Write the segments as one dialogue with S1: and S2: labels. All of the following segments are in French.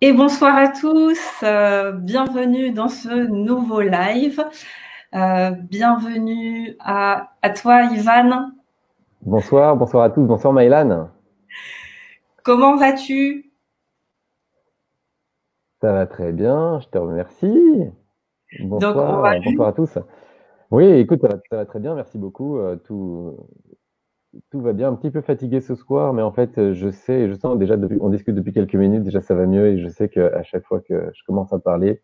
S1: Et bonsoir à tous, bienvenue dans ce nouveau live. Bienvenue à toi, Ivan.
S2: Bonsoir, bonsoir à tous, bonsoir Maëlan.
S1: Comment vas-tu?
S2: Ça va très bien, je te remercie.
S1: Donc, on va...
S2: Bonsoir à tous. Oui, écoute, ça va très bien, merci beaucoup. Tout va bien, un petit peu fatigué ce soir, mais en fait, je sens déjà, on discute depuis quelques minutes, déjà ça va mieux et je sais qu'à chaque fois que je commence à parler,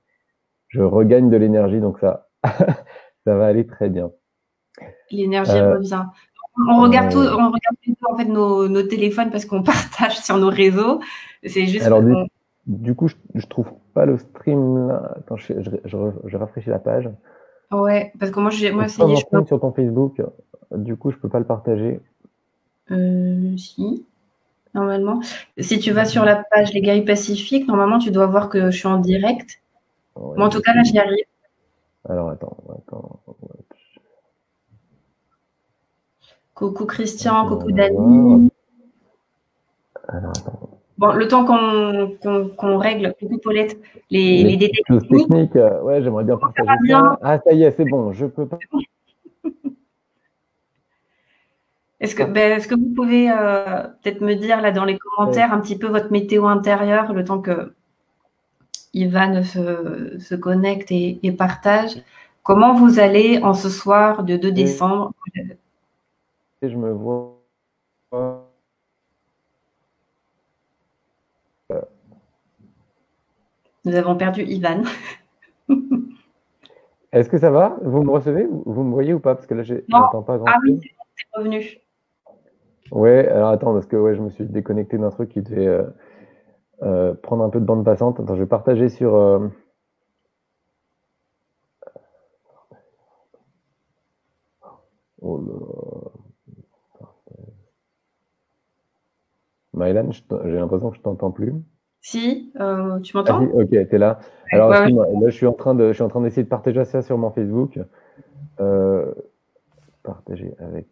S2: je regagne de l'énergie, donc ça, ça va aller très bien.
S1: L'énergie
S2: Euh,
S1: revient. On regarde tout,
S2: ouais.
S1: on regarde tout en fait nos téléphones parce qu'on partage sur nos réseaux. C'est juste,
S2: Alors, du coup, je trouve pas le stream là. Attends, je rafraîchis la page.
S1: ouais, parce que
S2: Je
S1: moi, ça
S2: pas
S1: y est,
S2: mon stream sur ton Facebook. Du coup, je peux pas le partager.
S1: si, normalement. Si tu vas sur la page Les Guerriers Pacifiques, normalement, tu dois voir que je suis en direct.
S2: Ouais,
S1: Moi, en tout cas, là,
S2: j'essaie.
S1: j'y arrive.
S2: Alors, attends.
S1: Coucou Christian,
S2: On
S1: coucou
S2: va voir.
S1: Dani.
S2: Alors, attends.
S1: Bon, le temps qu'on règle, coucou Paulette, les
S2: Les
S1: détails
S2: petites choses
S1: techniques,
S2: techniques. Ouais, j'aimerais bien
S1: ça va
S2: partager
S1: bien.
S2: ça. Ah, ça y est, c'est bon. Je peux pas.
S1: Est-ce que vous pouvez peut-être me dire là dans les commentaires un petit peu votre météo intérieure, le temps que Ivan se connecte et partage. Comment vous allez en ce soir de 2 décembre?
S2: Je me vois.
S1: Nous avons perdu Ivan.
S2: Est-ce que ça va? Vous me recevez? Vous me voyez ou pas? Parce que là,
S1: Non,
S2: j'entends pas
S1: ah oui,
S2: grand-chose.
S1: c'est revenu.
S2: Ouais, alors attends, parce que ouais, je me suis déconnecté d'un truc qui devait prendre un peu de bande passante. Attends, je vais partager sur. Oh là là. Maëlan, j'ai l'impression que je t'entends plus.
S1: Si, tu
S2: Ah si,
S1: m'entends?
S2: ok, t'es là.
S1: Ouais,
S2: Alors,
S1: ouais, ouais.
S2: excuse-moi, là, je suis en train d'essayer de partager ça sur mon Facebook. Euh, partager avec.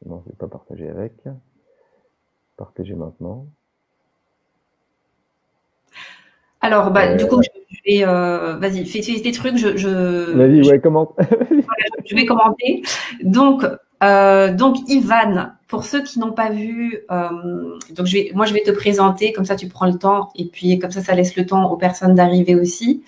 S2: Non, je vais pas partager avec. Partager maintenant.
S1: Alors, bah, du
S2: Ouais.
S1: coup, je vais, vas-y, fais tes trucs,
S2: Vas-y, ouais, comment?
S1: je vais commenter. Donc Ivan, pour ceux qui n'ont pas vu, donc moi je vais te présenter, comme ça tu prends le temps, et puis comme ça laisse le temps aux personnes d'arriver aussi.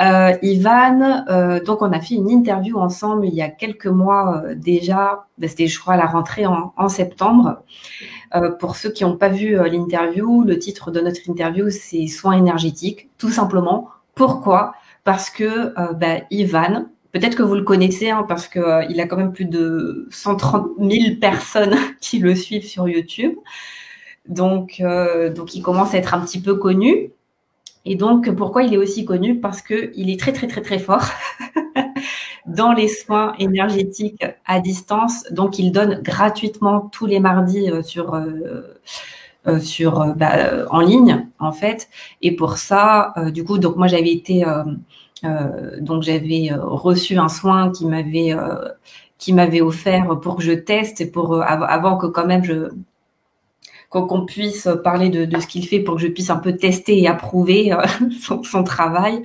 S1: Ivan, donc on a fait une interview ensemble il y a quelques mois déjà, c'était je crois à la rentrée en septembre. Pour ceux qui n'ont pas vu l'interview, le titre de notre interview c'est Soins énergétiques, tout simplement. Pourquoi? Parce que Ivan, peut-être que vous le connaissez, hein, parce que il a quand même plus de 130 000 personnes qui le suivent sur YouTube. Donc il commence à être un petit peu connu. Et donc, pourquoi il est aussi connu? Parce qu'il est très, très, très, très fort dans les soins énergétiques à distance. Donc, il donne gratuitement tous les mardis en ligne, en fait. Et pour ça, du coup, donc moi, j'avais été... donc, j'avais reçu un soin qui m'avait offert pour que je teste et pour avant que quand même qu'on puisse parler de ce qu'il fait pour que je puisse un peu tester et approuver son travail.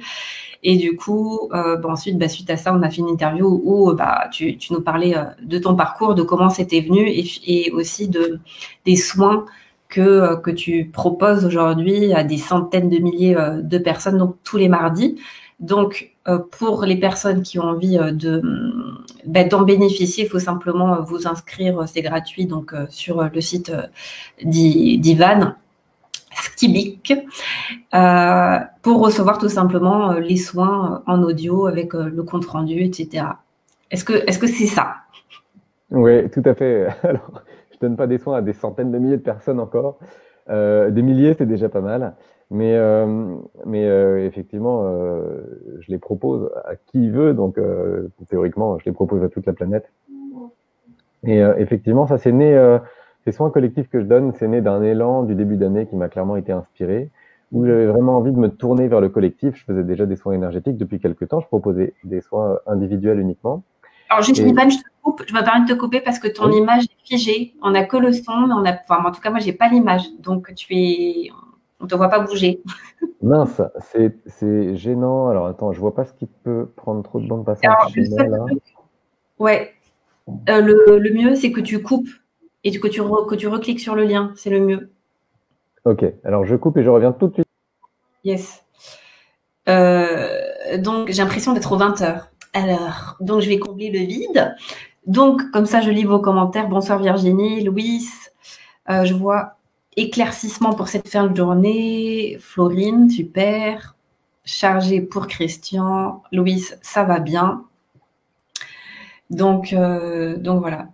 S1: Et du coup, ensuite, suite à ça, on a fait une interview où tu nous parlais de ton parcours, de comment c'était venu et aussi des soins que tu proposes aujourd'hui à des centaines de milliers de personnes, donc tous les mardis. Donc, pour les personnes qui ont envie d'en bénéficier, il faut simplement vous inscrire, c'est gratuit, donc sur le site d'Ivan Skibik, pour recevoir tout simplement les soins en audio avec le compte rendu, etc. Est-ce que c'est ça?
S2: Oui, tout à fait. Alors, je donne pas des soins à des centaines de milliers de personnes encore. Des milliers, c'est déjà pas mal. Mais effectivement, je les propose à qui veut. Donc, théoriquement, je les propose à toute la planète. Et effectivement, ça, c'est né, ces soins collectifs que je donne, c'est né d'un élan du début d'année qui m'a clairement été inspiré, où j'avais vraiment envie de me tourner vers le collectif. Je faisais déjà des soins énergétiques depuis quelques temps. Je proposais des soins individuels uniquement.
S1: Alors juste
S2: Et
S1: Ivan, je te coupe, je me permets de te couper parce que ton
S2: oui,
S1: image est figée. On n'a que le son, mais en tout cas moi j'ai pas l'image, donc on te voit pas bouger.
S2: Mince, c'est gênant. Alors attends, je vois pas ce qui peut prendre trop de bande passante
S1: Alors,
S2: chez moi là.
S1: ouais, le mieux, c'est que tu coupes et que tu recliques sur le lien. C'est le mieux.
S2: Ok, alors je coupe et je reviens tout de suite.
S1: Yes. Donc, j'ai l'impression d'être aux 20 heures. Alors, donc, je vais combler le vide. Donc, comme ça, je lis vos commentaires. Bonsoir Virginie, Louis. Je vois éclaircissement pour cette fin de journée. Florine, super. Chargé pour Christian. Louis, ça va bien. Donc voilà.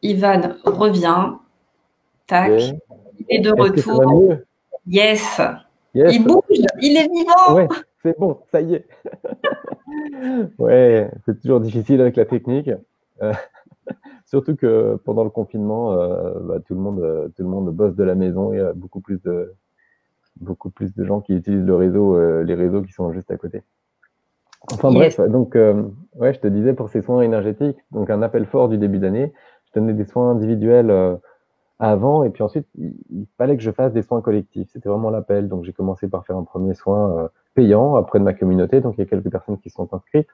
S1: Ivan revient. Tac.
S2: Yeah.
S1: Il est de
S2: Est-ce que ça va
S1: retour.
S2: mieux?
S1: Yes.
S2: Yes.
S1: Il bouge. Il est vivant.
S2: Ouais, c'est bon, ça y est. Ouais, c'est toujours difficile avec la technique. Euh, surtout que pendant le confinement, tout le monde bosse de la maison. Il y a beaucoup plus de gens qui utilisent le réseau, les réseaux qui sont juste à côté. Enfin
S1: Yes.
S2: bref, donc ouais, je te disais pour ces soins énergétiques, donc un appel fort du début d'année. Je donnais des soins individuels avant, et puis ensuite il fallait que je fasse des soins collectifs. C'était vraiment l'appel. Donc j'ai commencé par faire un premier soin payant auprès de ma communauté. Donc il y a quelques personnes qui sont inscrites,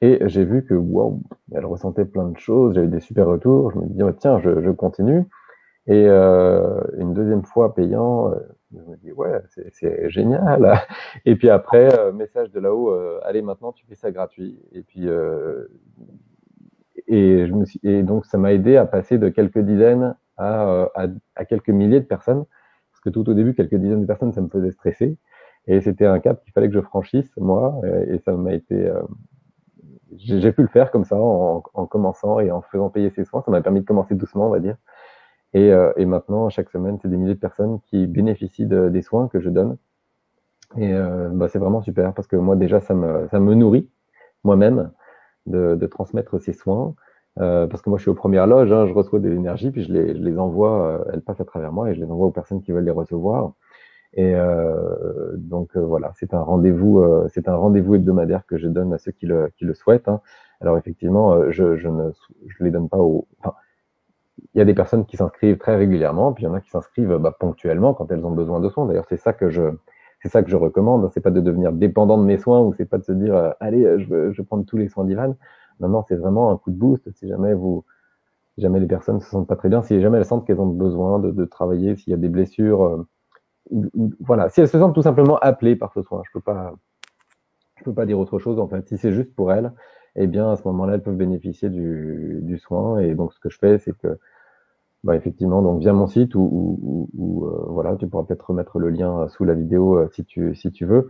S2: et j'ai vu que wow, elles ressentaient plein de choses. J'avais des super retours. Je me dis oh, tiens, je continue. Et une deuxième fois payant, je me dis ouais, c'est génial. Et puis après, message de là-haut, allez maintenant tu fais ça gratuit. Et puis et donc ça m'a aidé à passer de quelques dizaines à quelques milliers de personnes, parce que tout au début quelques dizaines de personnes ça me faisait stresser, et c'était un cap qu'il fallait que je franchisse moi, et ça m'a été j'ai pu le faire comme ça en commençant et en faisant payer ses soins. Ça m'a permis de commencer doucement, on va dire. Et maintenant, chaque semaine, c'est des milliers de personnes qui bénéficient des soins que je donne. Et c'est vraiment super parce que moi, déjà, ça me nourrit moi-même de transmettre ces soins. Parce que moi, je suis aux premières loges, hein, je reçois des énergies, puis je les envoie, elles passent à travers moi et je les envoie aux personnes qui veulent les recevoir. Et voilà, c'est un rendez-vous hebdomadaire que je donne à ceux qui le souhaitent. Hein. Alors effectivement, je les donne pas enfin, il y a des personnes qui s'inscrivent très régulièrement, puis il y en a qui s'inscrivent ponctuellement quand elles ont besoin de soins. D'ailleurs, c'est ça que je recommande. C'est pas de devenir dépendant de mes soins, ou c'est pas de se dire allez, je vais prendre tous les soins d'Ivan. Non, non, c'est vraiment un coup de boost. Si jamais les personnes se sentent pas très bien, si jamais elles sentent qu'elles ont besoin de travailler, s'il y a des blessures, voilà, si elles se sentent tout simplement appelées par ce soin, je peux pas dire autre chose. En fait, si c'est juste pour elles, eh bien à ce moment-là, elles peuvent bénéficier du soin. Et donc, ce que je fais, c'est que effectivement, donc via mon site voilà, tu pourras peut-être remettre le lien sous la vidéo si tu veux.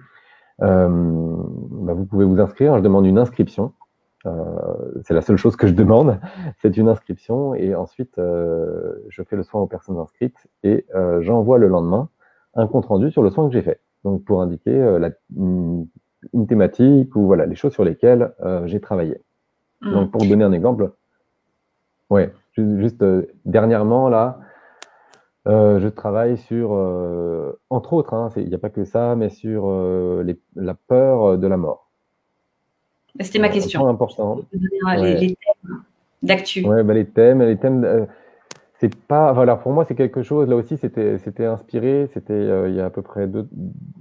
S2: Vous pouvez vous inscrire. Je demande une inscription. C'est la seule chose que je demande, c'est une inscription, et ensuite je fais le soin aux personnes inscrites, et j'envoie le lendemain un compte rendu sur le soin que j'ai fait. Donc pour indiquer une thématique, ou voilà les choses sur lesquelles j'ai travaillé. Donc pour donner un exemple, ouais, juste dernièrement là, je travaille sur, entre autres, hein, il n'y a pas que ça, mais sur la peur de la mort.
S1: C'était ma question.
S2: Point important.
S1: Les thèmes d'actu.
S2: Ouais, les thèmes, c'est pas. Voilà, pour moi, c'est quelque chose. Là aussi, c'était inspiré. C'était il y a à peu près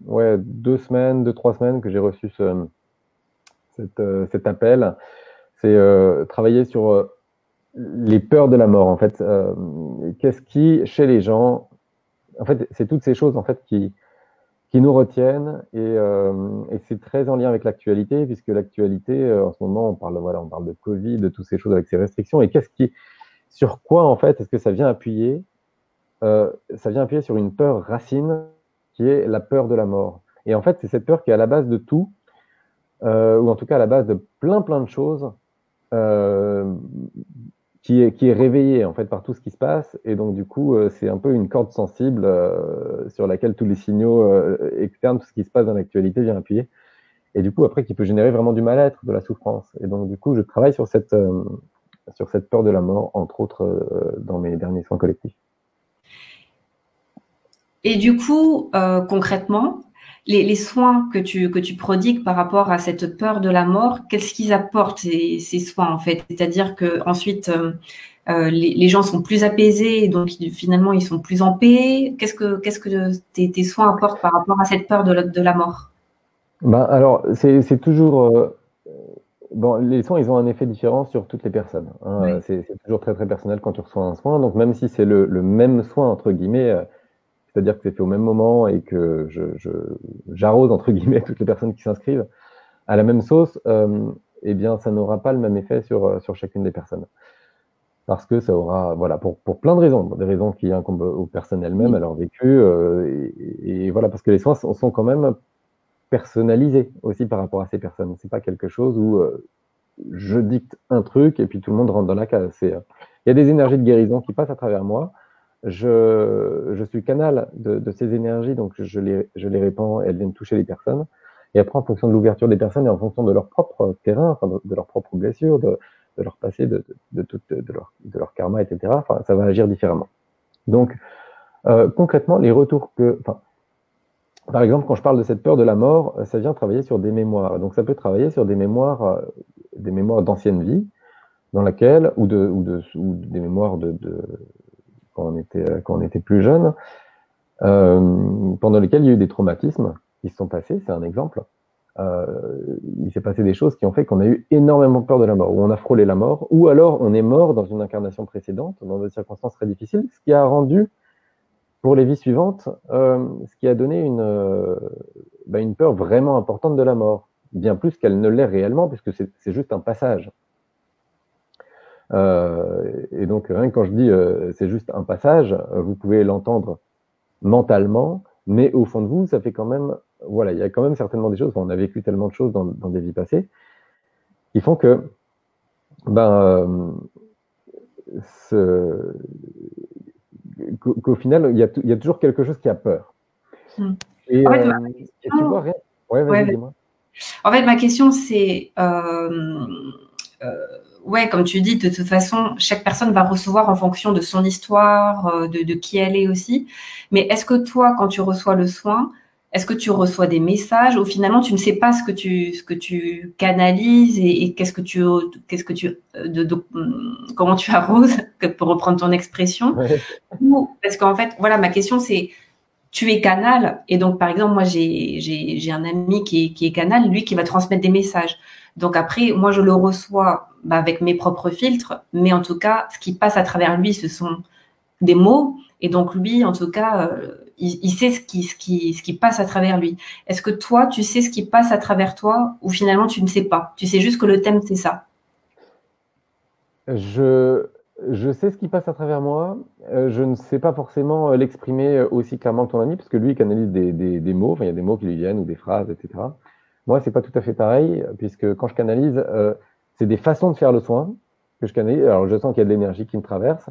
S2: 3 semaines que j'ai reçu cet appel. C'est travailler sur les peurs de la mort, en fait. Qu'est-ce qui, chez les gens, en fait, c'est toutes ces choses en fait qui nous retiennent, et c'est très en lien avec l'actualité, puisque l'actualité, en ce moment, on parle de Covid, de toutes ces choses avec ces restrictions, et sur quoi en fait est-ce que ça vient appuyer? Ça vient appuyer sur une peur racine qui est la peur de la mort. Et en fait, c'est cette peur qui est à la base de tout, ou en tout cas à la base de plein de choses, qui est réveillée en fait par tout ce qui se passe. Et donc du coup, c'est un peu une corde sensible sur laquelle tous les signaux externes, tout ce qui se passe dans l'actualité vient appuyer. Et du coup, après, qui peut générer vraiment du mal-être, de la souffrance. Et donc du coup, je travaille sur cette peur de la mort, entre autres, dans mes derniers soins collectifs.
S1: Et du coup, concrètement, les soins que tu prodigues par rapport à cette peur de la mort, qu'est-ce qu'ils apportent ces soins en fait? C'est-à-dire que ensuite les gens sont plus apaisés et donc finalement ils sont plus en paix. Qu'est-ce que tes soins apportent par rapport à cette peur de la mort?
S2: Ben, alors, c'est toujours. Bon, les soins, ils ont un effet différent sur toutes les personnes, hein.
S1: Ouais.
S2: C'est toujours très très personnel quand tu reçois un soin. Donc même si c'est le même soin entre guillemets, c'est-à-dire que c'est fait au même moment et que j'arrose entre guillemets toutes les personnes qui s'inscrivent à la même sauce, eh bien ça n'aura pas le même effet sur chacune des personnes. Parce que ça aura, voilà, pour plein de raisons, des raisons qui incombent aux personnes elles-mêmes, à
S1: Oui.
S2: leur vécu, et voilà, parce que les soins sont quand même personnalisés aussi par rapport à ces personnes. C'est pas quelque chose où je dicte un truc et puis tout le monde rentre dans la case. Il y a des énergies de guérison qui passent à travers moi. Je suis canal de ces énergies, donc je les répands, elles viennent toucher les personnes. Et après, en fonction de l'ouverture des personnes et en fonction de leur propre terrain, enfin, de leurs propres blessures, de leur passé, de leur karma, etc., enfin, ça va agir différemment. Donc, concrètement, les retours par exemple, quand je parle de cette peur de la mort, ça vient travailler sur des mémoires. Donc, ça peut travailler sur des mémoires d'ancienne vie, dans laquelle, ou des mémoires quand on était plus jeune, pendant lesquelles il y a eu des traumatismes qui se sont passés. C'est un exemple. Il s'est passé des choses qui ont fait qu'on a eu énormément peur de la mort, ou on a frôlé la mort, ou alors on est mort dans une incarnation précédente, dans des circonstances très difficiles, ce qui a rendu, pour les vies suivantes, ce qui a donné une peur vraiment importante de la mort, bien plus qu'elle ne l'est réellement, puisque c'est juste un passage. Et donc, rien que quand je dis c'est juste un passage, vous pouvez l'entendre mentalement, mais au fond de vous, ça fait quand même, voilà, il y a quand même certainement des choses, on a vécu tellement de choses dans des vies passées, qui font que, qu'au final, il y a toujours quelque chose qui a peur. Et,
S1: En fait,
S2: et tu vois, rien. Ouais, vas-y, dis-moi.
S1: En fait, ma question, c'est, ouais, comme tu dis, de toute façon, chaque personne va recevoir en fonction de son histoire, de qui elle est aussi. Mais est-ce que toi, quand tu reçois le soin, est-ce que tu reçois des messages ou finalement tu ne sais pas ce que tu canalises et comment tu arroses, pour reprendre ton expression?
S2: Ouais.
S1: Parce qu'en fait, voilà, ma question c'est, tu es canal et donc par exemple moi j'ai un ami qui est canal, lui qui va transmettre des messages. Donc après moi je le reçois avec mes propres filtres, mais en tout cas ce qui passe à travers lui ce sont des mots et donc lui en tout cas il sait ce qui passe à travers lui. Est-ce que toi tu sais ce qui passe à travers toi ou finalement tu ne sais pas? Tu sais juste que le thème c'est ça.
S2: Je sais ce qui passe à travers moi. Je ne sais pas forcément l'exprimer aussi clairement que ton ami, parce que lui, il canalise des mots. Enfin, il y a des mots qui lui viennent ou des phrases, etc. Moi, c'est pas tout à fait pareil, puisque quand je canalise, c'est des façons de faire le soin que je canalise. Alors, je sens qu'il y a de l'énergie qui me traverse.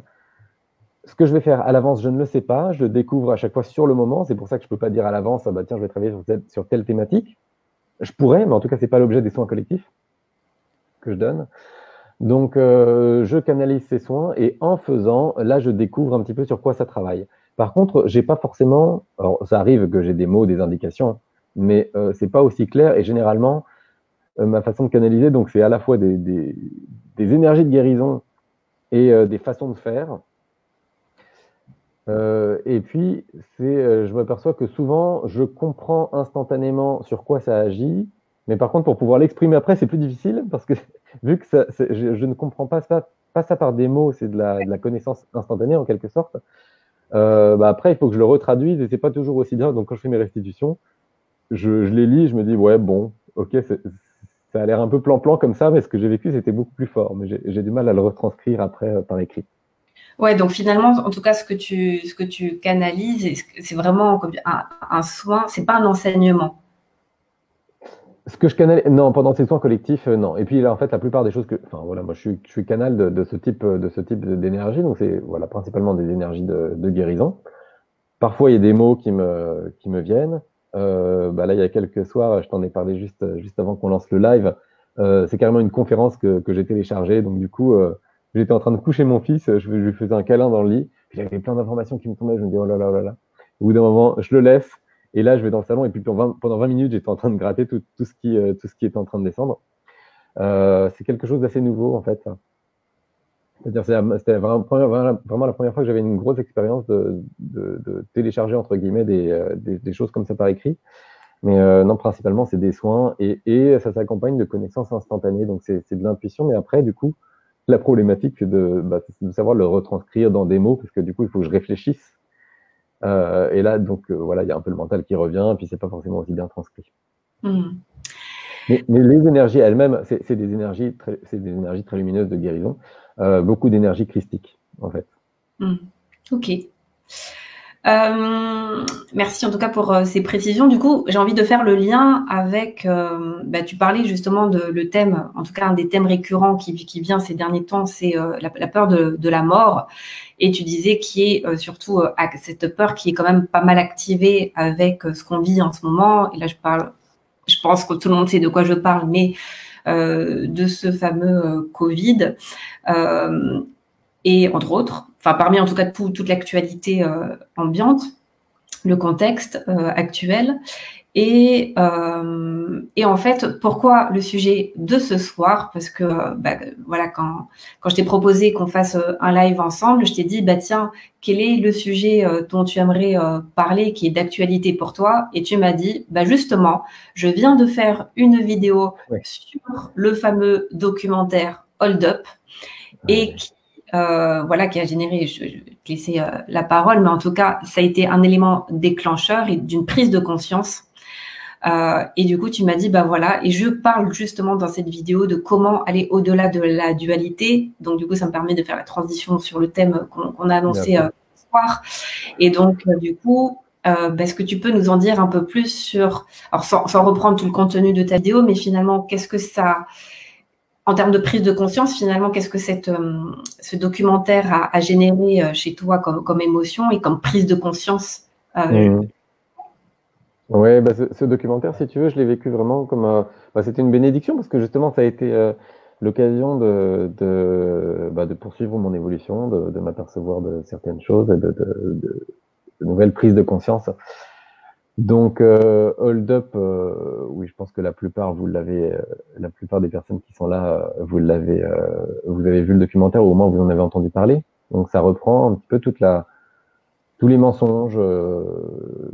S2: Ce que je vais faire à l'avance, je ne le sais pas. Je le découvre à chaque fois sur le moment. C'est pour ça que je peux pas dire à l'avance, ah bah tiens, je vais travailler sur telle thématique. Je pourrais, mais en tout cas, c'est pas l'objet des soins collectifs que je donne. Donc, je canalise ces soins et en faisant, là, je découvre un petit peu sur quoi ça travaille. Par contre, j'ai pas forcément, alors ça arrive que j'ai des mots, des indications, mais c'est pas aussi clair et généralement, ma façon de canaliser, donc c'est à la fois des énergies de guérison et des façons de faire. Et puis, je m'aperçois que souvent, je comprends instantanément sur quoi ça agit, mais par contre, pour pouvoir l'exprimer après, c'est plus difficile parce que vu que je ne comprends pas ça par des mots, c'est de la connaissance instantanée en quelque sorte. Après, il faut que je le retraduise et c'est pas toujours aussi bien. Donc, quand je fais mes restitutions, je les lis, je me dis ouais, bon, ok, ça a l'air un peu plan-plan comme ça, mais ce que j'ai vécu, c'était beaucoup plus fort. Mais j'ai du mal à le retranscrire après par écrit.
S1: Ouais, donc finalement, en tout cas, ce que tu canalises, c'est vraiment comme un soin, c'est pas un enseignement.
S2: Ce que je canalise, non, pendant ces soins collectifs, non. Et puis là, en fait, la plupart des choses enfin voilà, moi, je suis canal de ce type, d'énergie. Donc c'est voilà, principalement des énergies de guérison. Parfois, il y a des mots qui me viennent. Là, il y a quelques soirs, je t'en ai parlé juste avant qu'on lance le live. C'est carrément une conférence que j'ai téléchargée. Donc du coup, j'étais en train de coucher mon fils, je lui faisais un câlin dans le lit. Puis il y avait plein d'informations qui me tombaient. Je me dis oh là là oh là là. Au bout d'un moment, je le laisse Et là, je vais dans le salon et puis pendant 20 minutes, j'étais en train de gratter tout ce qui est en train de descendre. C'est quelque chose d'assez nouveau, en fait. C'est-à-dire, c'était vraiment la première fois que j'avais une grosse expérience de télécharger, entre guillemets, des choses comme ça par écrit. Mais non, principalement, c'est des soins et ça s'accompagne de connaissances instantanées. Donc, c'est de l'intuition. Mais après, du coup, la problématique, c'est de savoir le retranscrire dans des mots, parce que du coup, il faut que je réfléchisse. Et là, donc, voilà, il y a un peu le mental qui revient, et puis c'est pas forcément aussi bien transcrit. Mais les énergies elles-mêmes, c'est des énergies très lumineuses de guérison, beaucoup d'énergie christique, en fait.
S1: Ok. Merci en tout cas pour ces précisions. Du coup, j'ai envie de faire le lien avec, tu parlais justement le thème, en tout cas un des thèmes récurrents qui vient ces derniers temps, c'est la peur de la mort. Et tu disais qui est surtout cette peur qui est quand même pas mal activée avec ce qu'on vit en ce moment. Et là, je pense que tout le monde sait de quoi je parle, mais de ce fameux Covid. Et entre autres, enfin parmi en tout cas toute l'actualité ambiante, le contexte actuel. Et en fait, pourquoi le sujet de ce soir? Parce que voilà, quand je t'ai proposé qu'on fasse un live ensemble, je t'ai dit tiens, quel est le sujet dont tu aimerais parler, qui est d'actualité pour toi? Et tu m'as dit justement, je viens de faire une vidéo sur le fameux documentaire Hold Up et qui qui a généré, je vais te laisser la parole, mais en tout cas, ça a été un élément déclencheur et d'une prise de conscience. Et du coup, tu m'as dit, et je parle justement dans cette vidéo de comment aller au-delà de la dualité. Donc, du coup, ça me permet de faire la transition sur le thème qu'on a annoncé ce soir. Et donc, du coup, est-ce que tu peux nous en dire un peu plus sur, alors sans reprendre tout le contenu de ta vidéo, mais finalement, qu'est-ce que ça... En termes de prise de conscience, finalement, qu'est-ce que ce documentaire a généré chez toi comme émotion et comme prise de conscience
S2: Ouais, ce documentaire, si tu veux, je l'ai vécu vraiment comme... c'était une bénédiction parce que justement, ça a été l'occasion de poursuivre mon évolution, de m'apercevoir de certaines choses et de nouvelles prises de conscience. Donc, Hold Up, oui, je pense que la plupart des personnes qui sont là, vous avez vu le documentaire ou au moins vous en avez entendu parler. Donc, ça reprend un petit peu tous les mensonges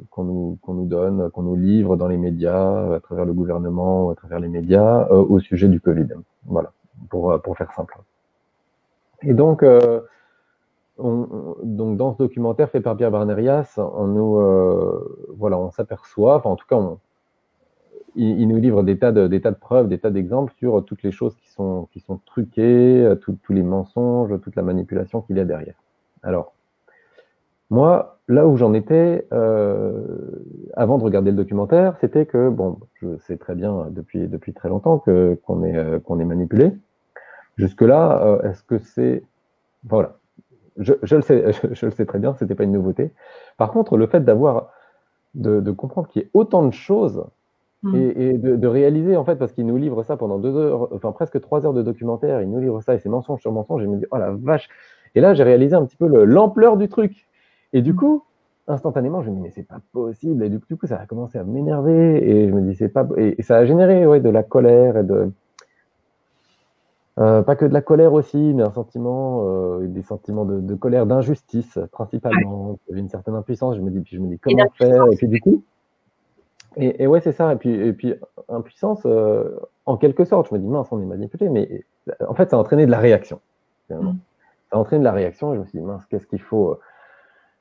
S2: qu'on nous donne, qu'on nous livre dans les médias, à travers le gouvernement, à travers les médias, au sujet du Covid. Voilà, pour faire simple. Et donc, dans ce documentaire fait par Pierre Barnerias, on s'aperçoit, enfin en tout cas, il nous livre des tas de preuves, des tas d'exemples sur toutes les choses qui sont truquées, tous les mensonges, toute la manipulation qu'il y a derrière. Alors, moi, là où j'en étais avant de regarder le documentaire, c'était que, je sais très bien depuis très longtemps qu'on est manipulé. Jusque-là, est-ce que c'est... Voilà. Je le sais très bien, c'était pas une nouveauté. Par contre, le fait de comprendre qu'il y ait autant de choses et de réaliser, en fait, parce qu'il nous livre ça pendant 2 heures, enfin presque 3 heures de documentaire, il nous livre ça et c'est mensonge sur mensonge, et je me dis, oh la vache. Et là, j'ai réalisé un petit peu l'ampleur du truc. Et du coup, instantanément, je me dis, mais c'est pas possible. Et du coup, ça a commencé à m'énerver et je me dis, c'est pas, et ça a généré, de la colère et pas que de la colère aussi, mais des sentiments de colère, d'injustice principalement, une certaine impuissance. Je me dis comment faire, et puis du coup, et ouais, c'est ça. Et puis impuissance, en quelque sorte. Je me dis mince, on est manipulé, mais en fait, ça a entraîné de la réaction. Ça a entraîné de la réaction. Et je me suis dit mince, qu'est-ce qu'il faut,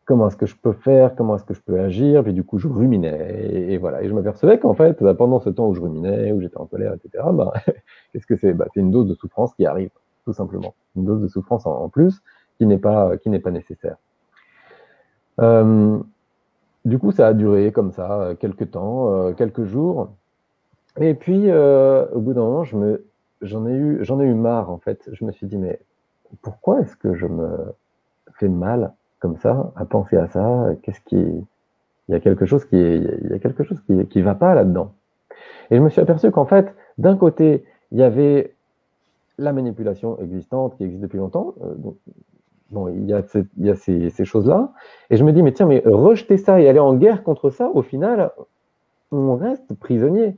S2: comment est-ce que je peux faire, comment est-ce que je peux agir. Puis du coup, je ruminais, et voilà. Et je m'apercevais qu'en fait, pendant ce temps où je ruminais, où j'étais en colère, etc. Qu'est-ce que c'est? C'est une dose de souffrance qui arrive, tout simplement. Une dose de souffrance en plus qui n'est pas nécessaire. Du coup, ça a duré comme ça quelques temps, quelques jours. Et puis, au bout d'un moment, j'en ai eu marre, en fait. Je me suis dit, mais pourquoi est-ce que je me fais mal comme ça à penser à ça? Il y a quelque chose qui va pas là-dedans. Et je me suis aperçu qu'en fait, d'un côté, il y avait la manipulation existante qui existe depuis longtemps, bon, il y a ces choses-là. Et je me dis, mais tiens, mais rejeter ça et aller en guerre contre ça, au final, on reste prisonnier.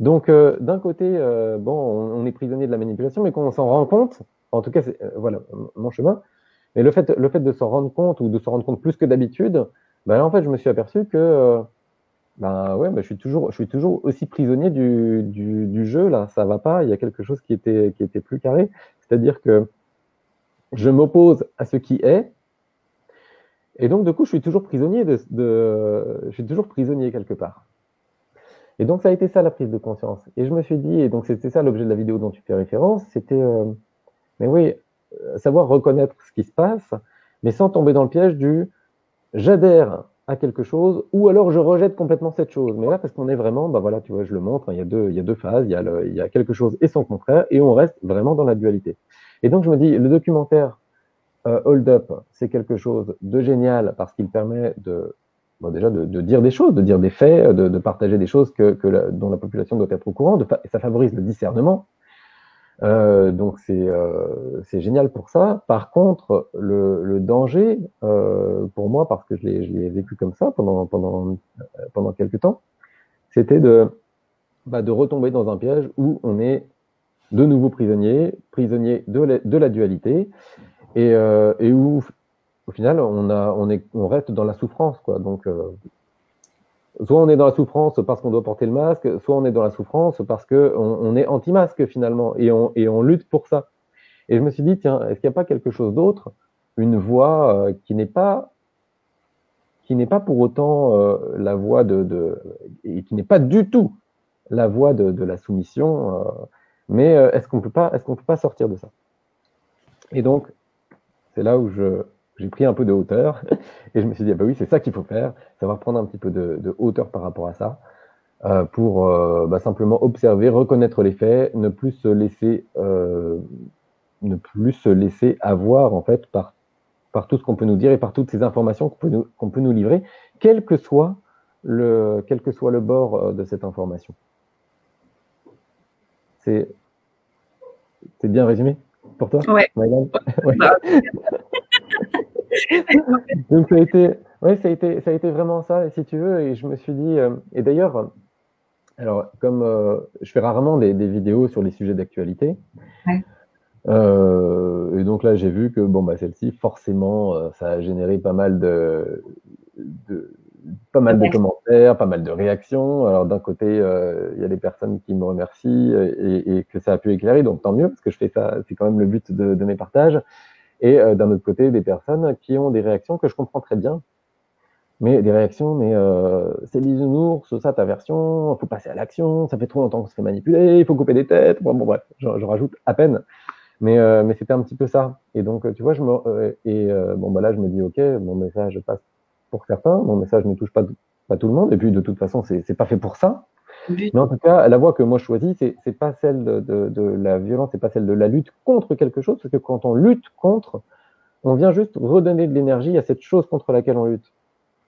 S2: Donc, d'un côté, bon, on est prisonnier de la manipulation, mais quand on s'en rend compte, en tout cas, c'est voilà mon chemin, mais le fait de s'en rendre compte ou de s'en rendre compte plus que d'habitude, ben là, en fait, je me suis aperçu que ben ouais, ben, je suis toujours aussi prisonnier du jeu, là, ça va pas, il y a quelque chose qui était plus carré, c'est-à-dire que je m'oppose à ce qui est, et donc, du coup, je suis toujours prisonnier je suis toujours prisonnier quelque part. Et donc, ça a été ça la prise de conscience. Et je me suis dit, et donc c'était ça l'objet de la vidéo dont tu fais référence, c'était, mais oui, savoir reconnaître ce qui se passe, mais sans tomber dans le piège du j'adhère à quelque chose, ou alors je rejette complètement cette chose. Mais là, parce qu'on est vraiment, bah voilà, tu vois, je le montre, hein, il y a deux phases, il y a quelque chose et son contraire, et on reste vraiment dans la dualité. Et donc, je me dis, le documentaire Hold Up, c'est quelque chose de génial parce qu'il permet bon, déjà de dire des choses, de dire des faits, de partager des choses dont la population doit être au courant, et ça favorise le discernement. Donc c'est génial pour ça. Par contre, le danger, pour moi, parce que je l'ai vécu comme ça pendant quelques temps, c'était de retomber dans un piège où on est de nouveau prisonnier de la dualité, et où au final on reste dans la souffrance, quoi. Donc soit on est dans la souffrance parce qu'on doit porter le masque, soit on est dans la souffrance parce qu'on est anti-masque finalement, et on lutte pour ça. Et je me suis dit, tiens, est-ce qu'il n'y a pas quelque chose d'autre, une voie qui n'est pas pour autant la voie et qui n'est pas du tout la voie de la soumission, mais est-ce qu'on peut pas sortir de ça? Et donc, c'est là où j'ai pris un peu de hauteur et je me suis dit, ah bah oui, c'est ça qu'il faut faire, savoir prendre un petit peu de hauteur par rapport à ça, pour simplement observer, reconnaître les faits, ne plus se laisser avoir en fait par tout ce qu'on peut nous dire et par toutes ces informations qu'on peut nous livrer, quel que soit le bord de cette information. C'est bien résumé pour toi?
S1: Ouais.
S2: Ouais. Donc ça a été vraiment ça, si tu veux, et je me suis dit, et d'ailleurs, alors comme je fais rarement des vidéos sur les sujets d'actualité,
S1: ouais.
S2: Et donc là j'ai vu que bon bah celle-ci forcément ça a généré pas mal de commentaires, pas mal de réactions. Alors d'un côté il y a des personnes qui me remercient et que ça a pu éclairer, donc tant mieux parce que je fais ça, c'est quand même le but de mes partages. Et d'un autre côté, des personnes qui ont des réactions que je comprends très bien, mais des réactions, mais c'est bisounours, ça ta version, il faut passer à l'action, ça fait trop longtemps qu'on se fait manipuler, il faut couper des têtes. Bon bref, je rajoute à peine, mais c'était un petit peu ça. Et donc tu vois, bon bah là je me dis ok, mon message passe pour certains, mon message ne touche pas tout le monde, et puis de toute façon c'est pas fait pour ça. Mais en tout cas, la voie que moi je choisis, c'est pas celle de la violence, c'est pas celle de la lutte contre quelque chose, parce que quand on lutte contre, on vient juste redonner de l'énergie à cette chose contre laquelle on lutte.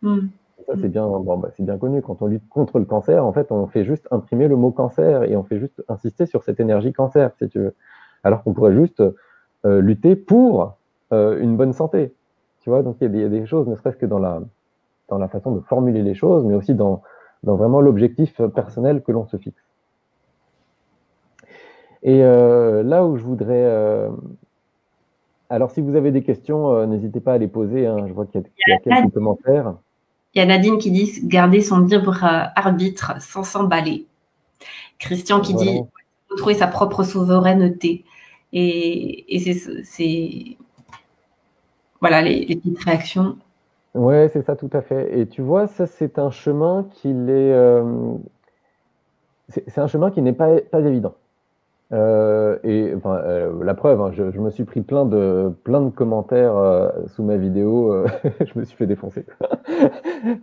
S2: Ça c'est bien, c'est bien connu. Quand on lutte contre le cancer, en fait, on fait juste imprimer le mot cancer et on fait juste insister sur cette énergie cancer, si tu veux. Alors qu'on pourrait juste lutter pour une bonne santé. Tu vois, donc il y a des choses, ne serait-ce que dans la façon de formuler les choses, mais aussi dans vraiment l'objectif personnel que l'on se fixe. Et là où je voudrais... alors, si vous avez des questions, n'hésitez pas à les poser. Hein. Je vois qu'il y a quelques commentaires.
S1: Il y a Nadine qui dit « Garder son libre arbitre sans s'emballer ». Christian qui dit « Retrouver sa propre souveraineté ». Et c'est... Voilà les petites réactions.
S2: Ouais, c'est ça, tout à fait. Et tu vois, ça, c'est un chemin c'est un chemin qui n'est pas évident. Et enfin, la preuve, hein, je me suis pris plein de commentaires sous ma vidéo. Je me suis fait défoncer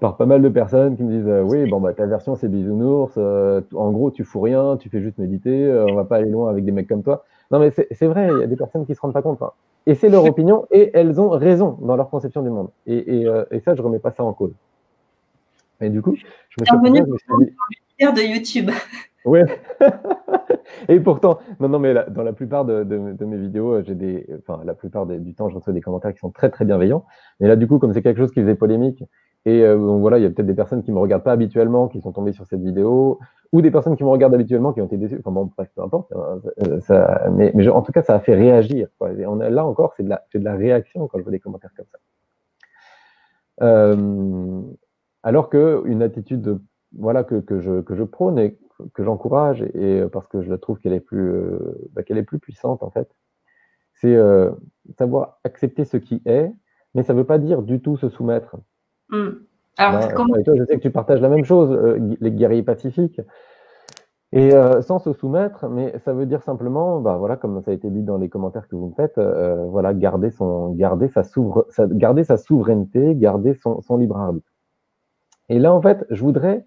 S2: par pas mal de personnes qui me disent oui, bon bah ta version c'est bisounours. En gros, tu fous rien, tu fais juste méditer. On va pas aller loin avec des mecs comme toi. Non, mais c'est vrai, il y a des personnes qui se rendent pas compte. Hein. Et c'est leur opinion et elles ont raison dans leur conception du monde. Et ça, je remets pas ça en cause. Et du coup, je me suis dit,
S1: de YouTube.
S2: Ouais. Et pourtant, non, mais dans la plupart de mes vidéos, enfin, la plupart du temps, je reçois des commentaires qui sont très, très bienveillants. Mais là, du coup, comme c'est quelque chose qui faisait polémique, et donc voilà, il y a peut-être des personnes qui me regardent pas habituellement, qui sont tombées sur cette vidéo, ou des personnes qui me regardent habituellement, qui ont été déçues. Enfin bon, bref, peu importe. Hein, en tout cas, ça a fait réagir, quoi. Et là encore, c'est de la réaction quand je vois des commentaires comme ça. Alors qu'une attitude voilà, que je prône et que j'encourage, et parce que je la trouve qu'elle est plus puissante, en fait, c'est savoir accepter ce qui est, mais ça ne veut pas dire du tout se soumettre.
S1: Alors, comment...
S2: Et toi, je sais que tu partages la même chose, les guerriers pacifiques, et sans se soumettre, mais ça veut dire simplement, bah, voilà, comme ça a été dit dans les commentaires que vous me faites, voilà, garder sa souveraineté, garder son libre arbitre. Et là, en fait, je voudrais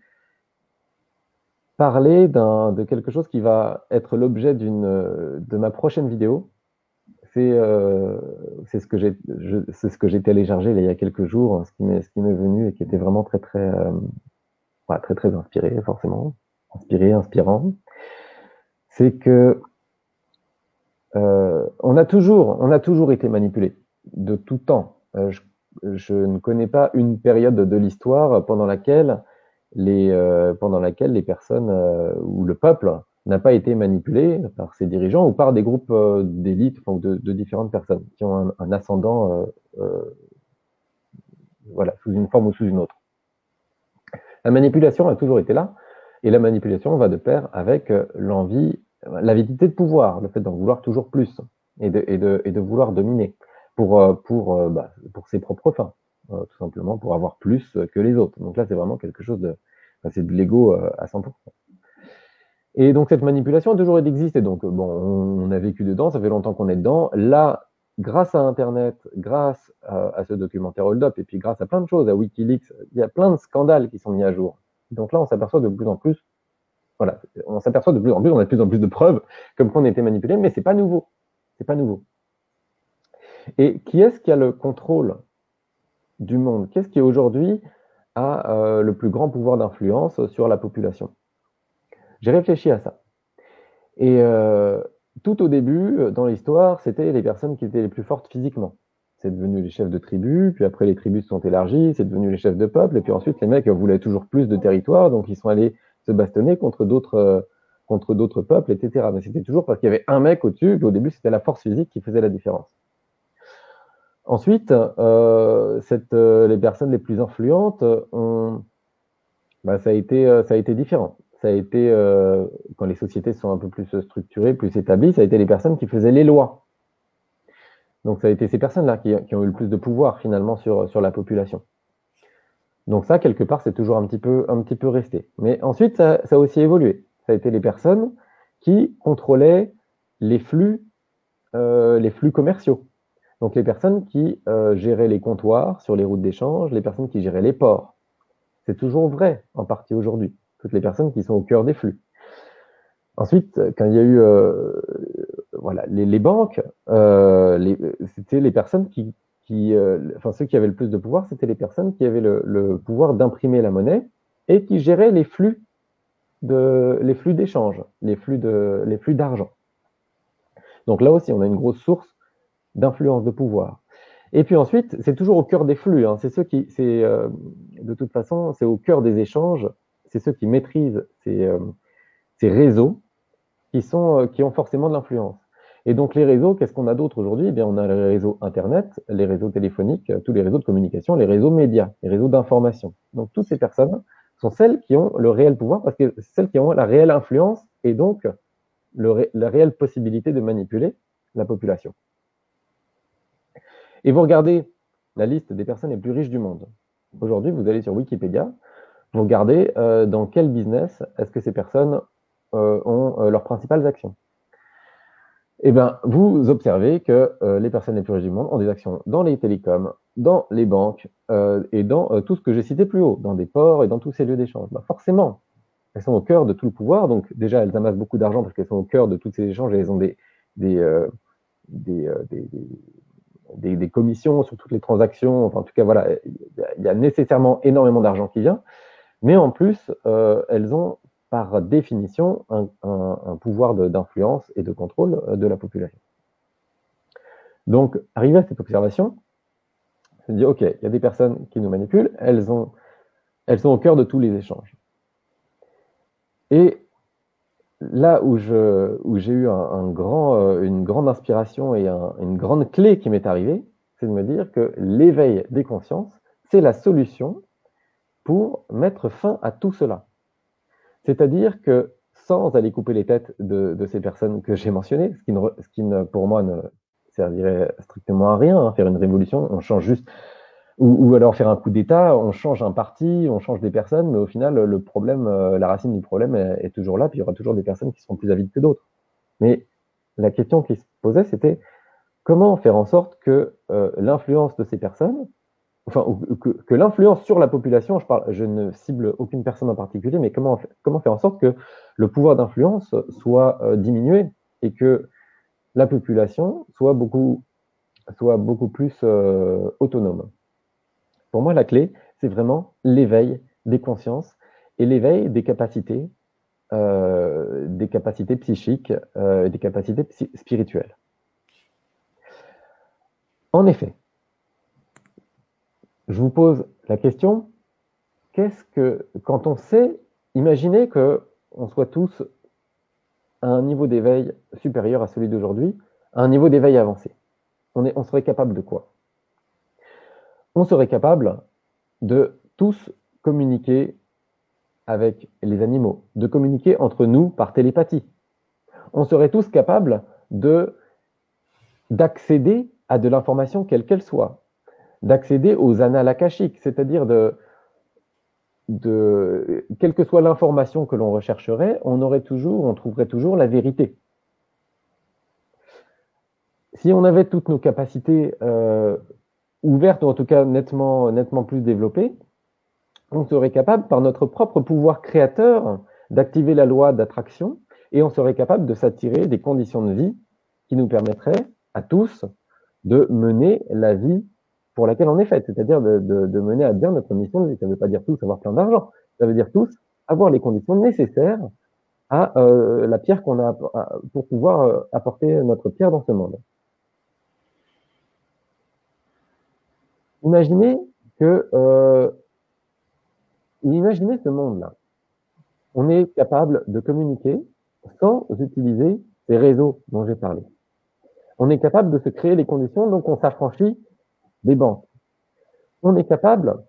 S2: parler de quelque chose qui va être l'objet de ma prochaine vidéo. C'est ce que j'ai téléchargé il y a quelques jours, ce qui m'est venu et qui était vraiment très très inspiré, forcément, inspirant. C'est que on a toujours été manipulé de tout temps. Je ne connais pas une période de l'histoire pendant laquelle les personnes ou le peuple n'a pas été manipulé par ses dirigeants ou par des groupes d'élite, enfin, de différentes personnes qui ont un ascendant voilà, sous une forme ou sous une autre. La manipulation a toujours été là, et la manipulation va de pair avec l'envie, l'avidité de pouvoir, le fait d'en vouloir toujours plus et de vouloir dominer pour ses propres fins, tout simplement pour avoir plus que les autres. Donc là, c'est vraiment quelque chose c'est de l'ego à 100%. Et donc cette manipulation a toujours existé. Donc bon, on a vécu dedans, ça fait longtemps qu'on est dedans. Là, grâce à Internet, grâce à ce documentaire Hold Up, et puis grâce à plein de choses, à Wikileaks, il y a plein de scandales qui sont mis à jour. Donc là, on s'aperçoit de plus en plus, on a de plus en plus de preuves comme qu'on était manipulé, mais c'est pas nouveau. C'est pas nouveau. Et qui est-ce qui a le contrôle du monde? Qu'est-ce qui aujourd'hui a le plus grand pouvoir d'influence sur la population? J'ai réfléchi à ça. Et tout au début, dans l'histoire, c'était les personnes qui étaient les plus fortes physiquement. C'est devenu les chefs de tribus, puis après les tribus se sont élargies, c'est devenu les chefs de peuple, et puis ensuite les mecs voulaient toujours plus de territoire, donc ils sont allés se bastonner contre d'autres peuples, etc. Mais c'était toujours parce qu'il y avait un mec au-dessus, puis au début c'était la force physique qui faisait la différence. Ensuite, les personnes les plus influentes ça a été différent. Ça a été, quand les sociétés sont un peu plus structurées, plus établies, ça a été les personnes qui faisaient les lois. Donc ça a été ces personnes-là qui ont eu le plus de pouvoir finalement sur la population. Donc ça, quelque part, c'est toujours un petit peu resté. Mais ensuite, ça a aussi évolué. Ça a été les personnes qui contrôlaient les flux commerciaux. Donc les personnes qui géraient les comptoirs sur les routes d'échange, les personnes qui géraient les ports. C'est toujours vrai, en partie aujourd'hui. Toutes les personnes qui sont au cœur des flux. Ensuite, quand il y a eu les banques, c'était les personnes ceux qui avaient le plus de pouvoir, c'était les personnes qui avaient le pouvoir d'imprimer la monnaie et qui géraient les flux d'échange, les flux d'argent. Donc là aussi, on a une grosse source d'influence de pouvoir. Et puis ensuite, c'est toujours au cœur des flux. Hein. De toute façon, c'est au cœur des échanges. C'est ceux qui maîtrisent ces réseaux qui ont forcément de l'influence. Et donc les réseaux, qu'est-ce qu'on a d'autre aujourd'hui? Eh bien, on a les réseaux Internet, les réseaux téléphoniques, tous les réseaux de communication, les réseaux médias, les réseaux d'information. Donc toutes ces personnes sont celles qui ont le réel pouvoir parce que c'est celles qui ont la réelle influence et donc la réelle possibilité de manipuler la population. Et vous regardez la liste des personnes les plus riches du monde. Aujourd'hui, vous allez sur Wikipédia, vous regardez dans quel business est-ce que ces personnes ont leurs principales actions. Eh bien, vous observez que les personnes les plus riches du monde ont des actions dans les télécoms, dans les banques et dans tout ce que j'ai cité plus haut, dans des ports et dans tous ces lieux d'échange. Bah, forcément, elles sont au cœur de tout le pouvoir, donc déjà elles amassent beaucoup d'argent parce qu'elles sont au cœur de tous ces échanges et elles ont des commissions sur toutes les transactions. Enfin, en tout cas, voilà, il y a nécessairement énormément d'argent qui vient, mais en plus, elles ont par définition un pouvoir d'influence et de contrôle de la population. Donc, arrivé à cette observation, on se dit, OK, il y a des personnes qui nous manipulent, elles sont au cœur de tous les échanges. Et là où j'ai eu une grande inspiration et une grande clé qui m'est arrivée, c'est de me dire que l'éveil des consciences, c'est la solution pour mettre fin à tout cela. C'est-à-dire que sans aller couper les têtes de ces personnes que j'ai mentionnées, ce qui pour moi ne servirait strictement à rien, hein, faire une révolution, on change juste, ou alors faire un coup d'État, on change un parti, on change des personnes, mais au final, le problème, la racine du problème est toujours là, puis il y aura toujours des personnes qui seront plus avides que d'autres. Mais la question qui se posait, c'était comment faire en sorte que l'influence de ces personnes, enfin, que l'influence sur la population, je ne cible aucune personne en particulier, mais comment faire en sorte que le pouvoir d'influence soit diminué et que la population soit beaucoup plus autonome. Pour moi, la clé, c'est vraiment l'éveil des consciences et l'éveil des capacités psychiques, des capacités spirituelles. En effet, je vous pose la question, quand on sait, imaginez qu'on soit tous à un niveau d'éveil supérieur à celui d'aujourd'hui, à un niveau d'éveil avancé. On serait capable de quoi? On serait capable de tous communiquer avec les animaux, de communiquer entre nous par télépathie. On serait tous capables d'accéder à de l'information quelle qu'elle soit, d'accéder aux annales akashiques, c'est-à-dire quelle que soit l'information que l'on rechercherait, on trouverait toujours la vérité. Si on avait toutes nos capacités ouvertes, ou en tout cas nettement plus développées, on serait capable, par notre propre pouvoir créateur, d'activer la loi d'attraction, et on serait capable de s'attirer des conditions de vie qui nous permettraient à tous de mener la vie pour laquelle on est fait, c'est-à-dire de mener à bien notre mission de vie. Ça ne veut pas dire tous avoir plein d'argent, ça veut dire tous avoir les conditions nécessaires à la pierre qu'on a pour pouvoir apporter notre pierre dans ce monde. Imaginez ce monde-là. On est capable de communiquer sans utiliser ces réseaux dont j'ai parlé. On est capable de se créer les conditions, donc on s'affranchit des banques. On est capable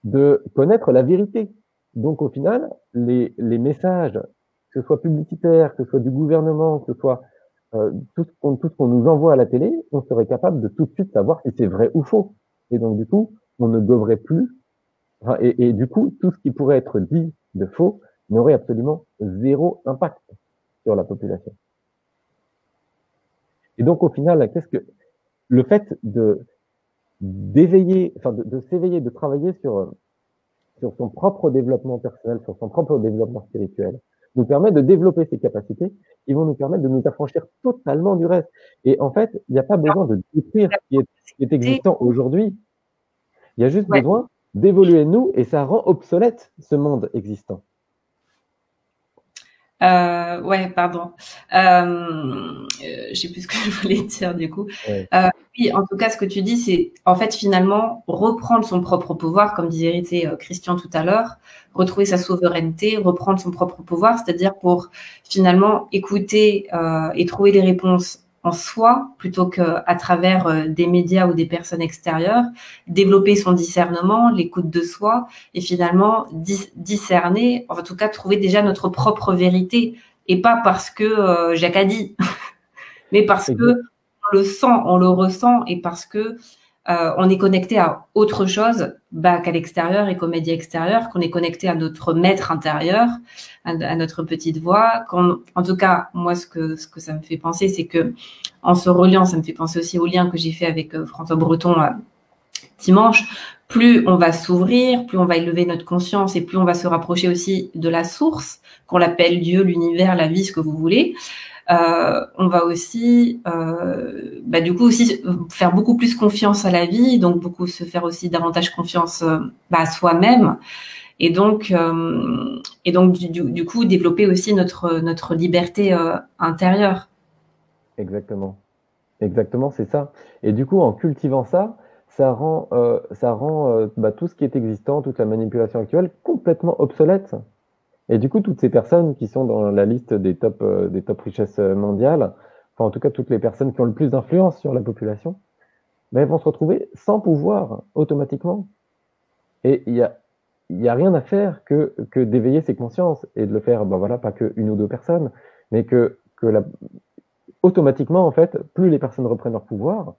S2: de connaître la vérité. Donc au final, les messages, que ce soit publicitaires, que ce soit du gouvernement, que ce soit tout ce qu'on nous envoie à la télé, on serait capable de tout de suite savoir si c'est vrai ou faux. Et donc du coup, on ne goberait plus. Et du coup, tout ce qui pourrait être dit de faux n'aurait absolument zéro impact sur la population. Et donc au final, le fait d'éveiller, enfin de s'éveiller, de travailler sur son propre développement personnel, sur son propre développement spirituel, nous permet de développer ces capacités qui vont nous permettre de nous affranchir totalement du reste. Et en fait, il n'y a pas besoin de détruire ce qui est existant aujourd'hui. Il y a juste besoin d'évoluer nous, et ça rend obsolète ce monde existant.
S1: Pardon. Je sais plus ce que je voulais dire du coup. Ouais. Oui, en tout cas, ce que tu dis, c'est en fait finalement reprendre son propre pouvoir, comme disait Christian tout à l'heure, retrouver sa souveraineté, reprendre son propre pouvoir, c'est-à-dire pour finalement écouter et trouver des réponses en soi plutôt qu'à travers des médias ou des personnes extérieures, développer son discernement, l'écoute de soi et finalement discerner, en tout cas trouver déjà notre propre vérité et pas parce que Jacques a dit, mais parce que on le sent, on le ressent et parce que on est connecté à autre chose qu'à l'extérieur et qu'aux médias extérieurs, qu'on est connecté à notre maître intérieur, à notre petite voix. En tout cas, moi, ce que ça me fait penser, c'est que en se reliant, ça me fait penser aussi au lien que j'ai fait avec François Breton dimanche. Plus on va s'ouvrir, plus on va élever notre conscience et plus on va se rapprocher aussi de la source, qu'on l'appelle Dieu, l'univers, la vie, ce que vous voulez. On va aussi, du coup aussi faire beaucoup plus confiance à la vie, donc beaucoup se faire aussi davantage confiance à soi-même, et donc et donc du coup développer aussi notre liberté intérieure.
S2: Exactement. Exactement, c'est ça. Et du coup, en cultivant ça, ça rend tout ce qui est existant, toute la manipulation actuelle, complètement obsolète. Et du coup, toutes ces personnes qui sont dans la liste des top richesses mondiales, enfin en tout cas toutes les personnes qui ont le plus d'influence sur la population, ben, elles vont se retrouver sans pouvoir automatiquement. Et il y a rien à faire que d'éveiller ces consciences et de le faire, ben voilà, pas que une ou deux personnes, mais automatiquement, en fait, plus les personnes reprennent leur pouvoir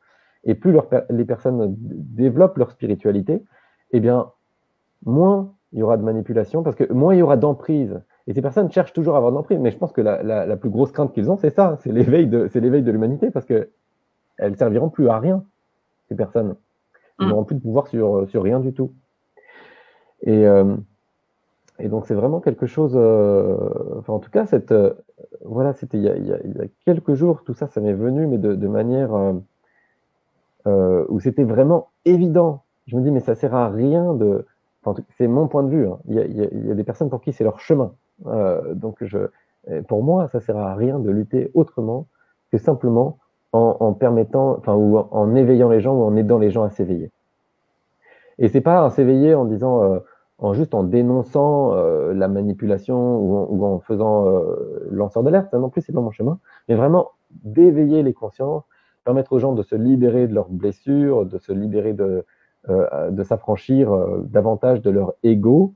S2: et plus les personnes développent leur spiritualité, eh bien, moins il y aura de manipulation parce que moins il y aura d'emprise. Et ces personnes cherchent toujours à avoir d'emprise. Mais je pense que la plus grosse crainte qu'ils ont, c'est ça, c'est l'éveil de l'humanité parce qu'elles ne serviront plus à rien, ces personnes. Ils n'auront plus de pouvoir sur rien du tout. Et donc, c'est vraiment quelque chose. Enfin, en tout cas, voilà, c'était il y a quelques jours, tout ça, ça m'est venu, mais de manière où c'était vraiment évident. Je me dis, mais ça sert à rien de. Enfin, c'est mon point de vue. Hein. Il y a des personnes pour qui c'est leur chemin. Donc, pour moi, ça sert à rien de lutter autrement que simplement en permettant, enfin, ou en éveillant les gens ou en aidant les gens à s'éveiller. Et c'est pas un s'éveiller en disant, juste en dénonçant la manipulation ou en faisant lanceur d'alerte. Ça non plus, c'est pas mon chemin. Mais vraiment d'éveiller les consciences, permettre aux gens de se libérer de leurs blessures, de se libérer de s'affranchir davantage de leur ego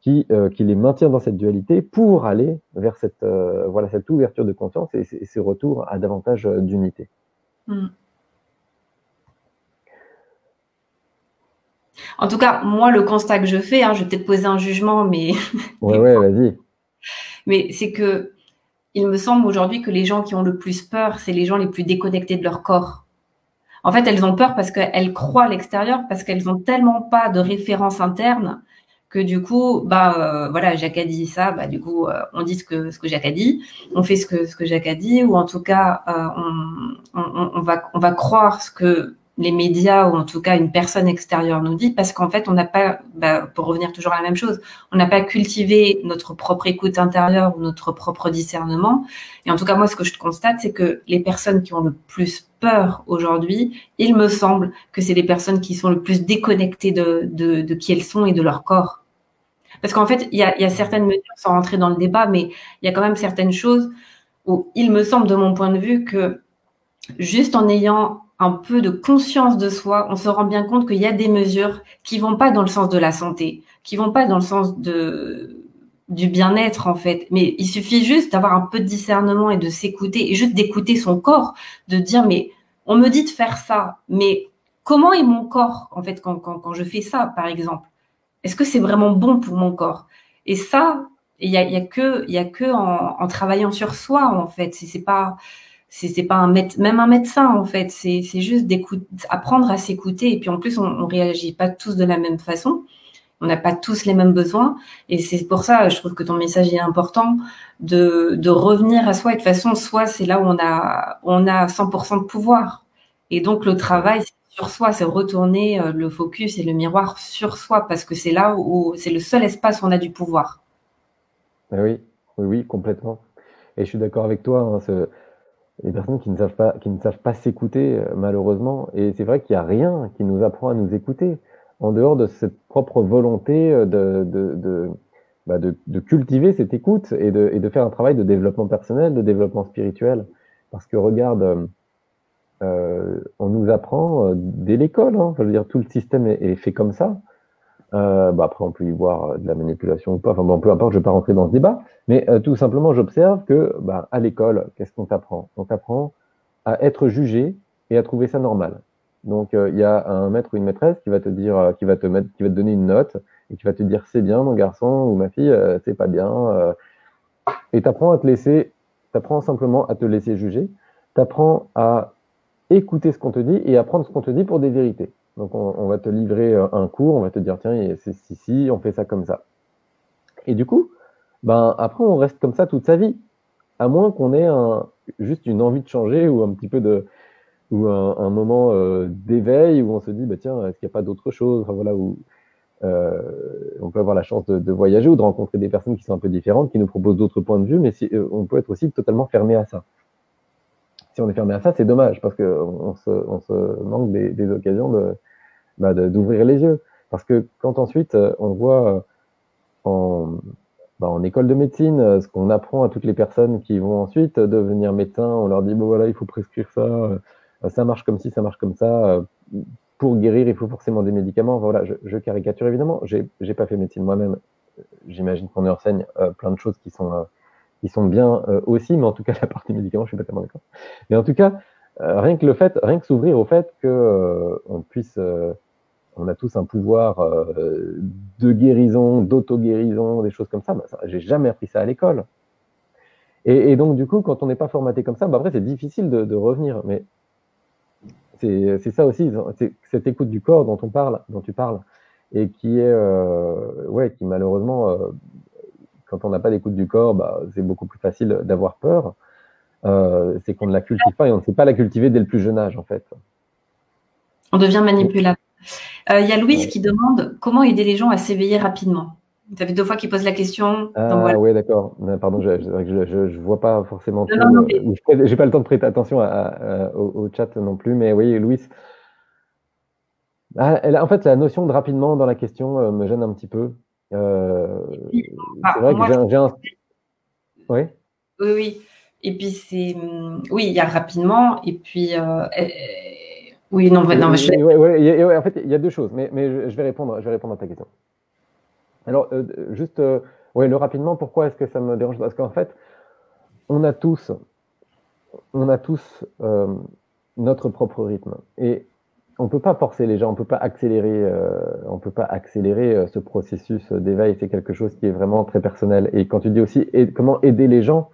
S2: qui les maintient dans cette dualité pour aller vers cette ouverture de conscience et ce retour à davantage d'unité.
S1: En tout cas, moi, le constat que je fais, je vais peut-être poser un jugement, mais
S2: ouais, vas-y.
S1: Mais c'est que il me semble aujourd'hui que les gens qui ont le plus peur, c'est les gens les plus déconnectés de leur corps. En fait, elles ont peur parce qu'elles croient à l'extérieur, parce qu'elles ont tellement pas de référence interne que du coup, voilà, Jacques a dit ça, du coup, on dit ce que Jacques a dit, on fait ce que Jacques a dit, ou en tout cas, on va croire ce que les médias ou en tout cas une personne extérieure nous dit, parce qu'en fait, on n'a pas, pour revenir toujours à la même chose, on n'a pas cultivé notre propre écoute intérieure ou notre propre discernement. Et en tout cas, moi, ce que je constate, c'est que les personnes qui ont le plus peur aujourd'hui, il me semble que c'est les personnes qui sont le plus déconnectées de qui elles sont et de leur corps. Parce qu'en fait, il y a certaines mesures, sans rentrer dans le débat, mais il y a quand même certaines choses où il me semble, de mon point de vue, que juste en ayant un peu de conscience de soi, on se rend bien compte qu'il y a des mesures qui vont pas dans le sens de la santé, qui vont pas dans le sens du bien-être, en fait. Mais il suffit juste d'avoir un peu de discernement et de s'écouter, et juste d'écouter son corps, de dire, mais on me dit de faire ça, mais comment est mon corps, en fait, quand je fais ça, par exemple? Est-ce que c'est vraiment bon pour mon corps? Et ça, il y a que en travaillant sur soi, en fait. C'est pas même un médecin, en fait. C'est juste apprendre à s'écouter. Et puis, en plus, on réagit pas tous de la même façon. On n'a pas tous les mêmes besoins. Et c'est pour ça, je trouve que ton message est important de revenir à soi. Et de toute façon, soi, c'est là où on a 100% de pouvoir. Et donc, le travail, c'est sur soi, c'est retourner le focus et le miroir sur soi, parce que c'est là où c'est le seul espace où on a du pouvoir.
S2: Oui, oui, complètement. Et je suis d'accord avec toi. Hein, les personnes qui ne savent pas s'écouter, malheureusement. Et c'est vrai qu'il n'y a rien qui nous apprend à nous écouter en dehors de cette propre volonté de cultiver cette écoute et de faire un travail de développement personnel, de développement spirituel. Parce que regarde, on nous apprend dès l'école. Hein, je veux dire, tout le système est fait comme ça. Après, on peut y voir de la manipulation ou pas. Enfin bon, peu importe, je ne vais pas rentrer dans ce débat. Mais tout simplement, j'observe que à l'école, qu'est-ce qu'on t'apprend? On t'apprend à être jugé et à trouver ça normal. Donc, il y a un maître ou une maîtresse qui va te dire, qui va te donner une note et qui va te dire c'est bien, mon garçon ou ma fille, c'est pas bien. Et t'apprends simplement à te laisser juger. T'apprends à écouter ce qu'on te dit et à prendre ce qu'on te dit pour des vérités. Donc, on va te livrer un cours, on va te dire, tiens, c'est si, on fait ça comme ça. Et du coup, après, on reste comme ça toute sa vie, à moins qu'on ait juste une envie de changer ou un petit peu ou un moment d'éveil où on se dit, tiens, est-ce qu'il n'y a pas d'autre chose? Enfin, voilà, on peut avoir la chance de voyager ou de rencontrer des personnes qui sont un peu différentes, qui nous proposent d'autres points de vue, mais on peut être aussi totalement fermé à ça. Si on est fermé à ça, c'est dommage, parce qu'on se manque des occasions d'ouvrir les yeux. Parce que quand ensuite on voit en école de médecine, ce qu'on apprend à toutes les personnes qui vont ensuite devenir médecins, on leur dit, bon voilà, il faut prescrire ça, ça marche comme ci, ça marche comme ça, pour guérir, il faut forcément des médicaments. Voilà, je caricature évidemment, j'ai pas fait médecine moi-même, j'imagine qu'on enseigne plein de choses qui sont bien aussi, mais en tout cas, la partie médicaments, je suis pas tellement d'accord. Mais en tout cas, rien que s'ouvrir au fait que on puisse... on a tous un pouvoir de guérison, d'auto-guérison, des choses comme ça. J'ai jamais appris ça à l'école. Et donc, du coup, quand on n'est pas formaté comme ça, après, c'est difficile de revenir. Mais c'est ça aussi, c'est cette écoute du corps dont tu parles, et qui est, qui malheureusement, quand on n'a pas d'écoute du corps, c'est beaucoup plus facile d'avoir peur. C'est qu'on ne la cultive pas et on ne sait pas la cultiver dès le plus jeune âge, en fait.
S1: On devient manipulable. Il y a Louise qui demande comment aider les gens à s'éveiller rapidement. Ça fait 2 fois qu'il pose la question.
S2: Ah
S1: voilà.
S2: Oui, d'accord. Pardon, je vois pas forcément tout.
S1: Mais...
S2: J'ai pas le temps de prêter attention au chat non plus, mais oui, Louise. En fait, la notion de rapidement dans la question me gêne un petit peu. C'est vrai que j'ai un... Oui.
S1: Oui. Et puis oui, il y a rapidement, et puis oui, non,
S2: en fait, il y a 2 choses, mais je vais répondre à ta question. Alors, juste, le rapidement, pourquoi est-ce que ça me dérange? Parce qu'en fait, on a tous notre propre rythme. Et on ne peut pas forcer les gens, on ne peut pas accélérer, ce processus d'éveil. C'est quelque chose qui est vraiment très personnel. Et quand tu dis aussi comment aider les gens,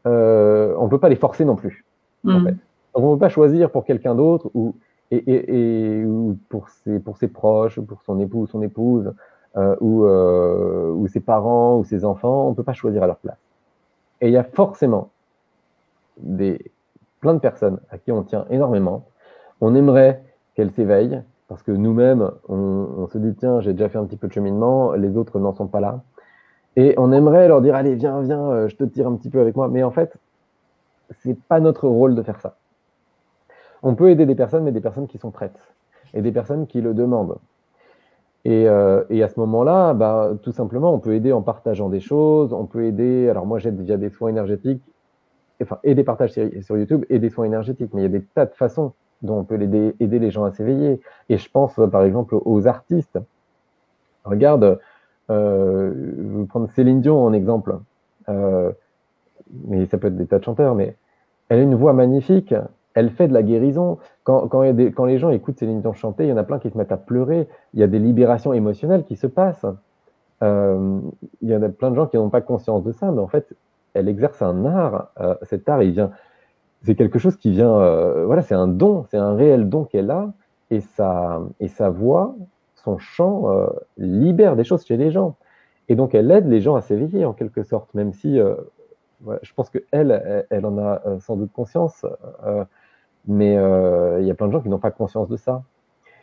S2: on ne peut pas les forcer non plus. En fait. Donc, on ne peut pas choisir pour quelqu'un d'autre ou pour ses proches, pour son époux ou son épouse, ou ses parents ou ses enfants. On ne peut pas choisir à leur place. Et il y a forcément plein de personnes à qui on tient énormément. On aimerait qu'elles s'éveillent parce que nous-mêmes, on se dit tiens, j'ai déjà fait un petit peu de cheminement, les autres n'en sont pas là. Et on aimerait leur dire allez, viens, je te tire un petit peu avec moi. Mais en fait, c'est pas notre rôle de faire ça. On peut aider des personnes, mais des personnes qui sont prêtes et des personnes qui le demandent. Et à ce moment-là, tout simplement, on peut aider en partageant des choses. On peut aider. Alors moi, j'aide via des soins énergétiques, et des partages sur YouTube et des soins énergétiques. Mais il y a des tas de façons dont on peut aider les gens à s'éveiller. Et je pense, par exemple, aux artistes. Regarde, je vais prendre Céline Dion en exemple. Mais ça peut être des tas de chanteurs, mais elle a une voix magnifique. Elle fait de la guérison. Quand les gens écoutent Céline Dion chanter, il y en a plein qui se mettent à pleurer. Il y a des libérations émotionnelles qui se passent. Il y en a plein de gens qui n'ont pas conscience de ça, mais en fait, elle exerce un art. Cet art, c'est quelque chose qui vient, c'est un don, c'est un réel don qu'elle a, et sa voix, son chant libère des choses chez les gens. Et donc, elle aide les gens à s'éveiller en quelque sorte, même si je pense qu'elle en a sans doute conscience, mais il y a plein de gens qui n'ont pas conscience de ça.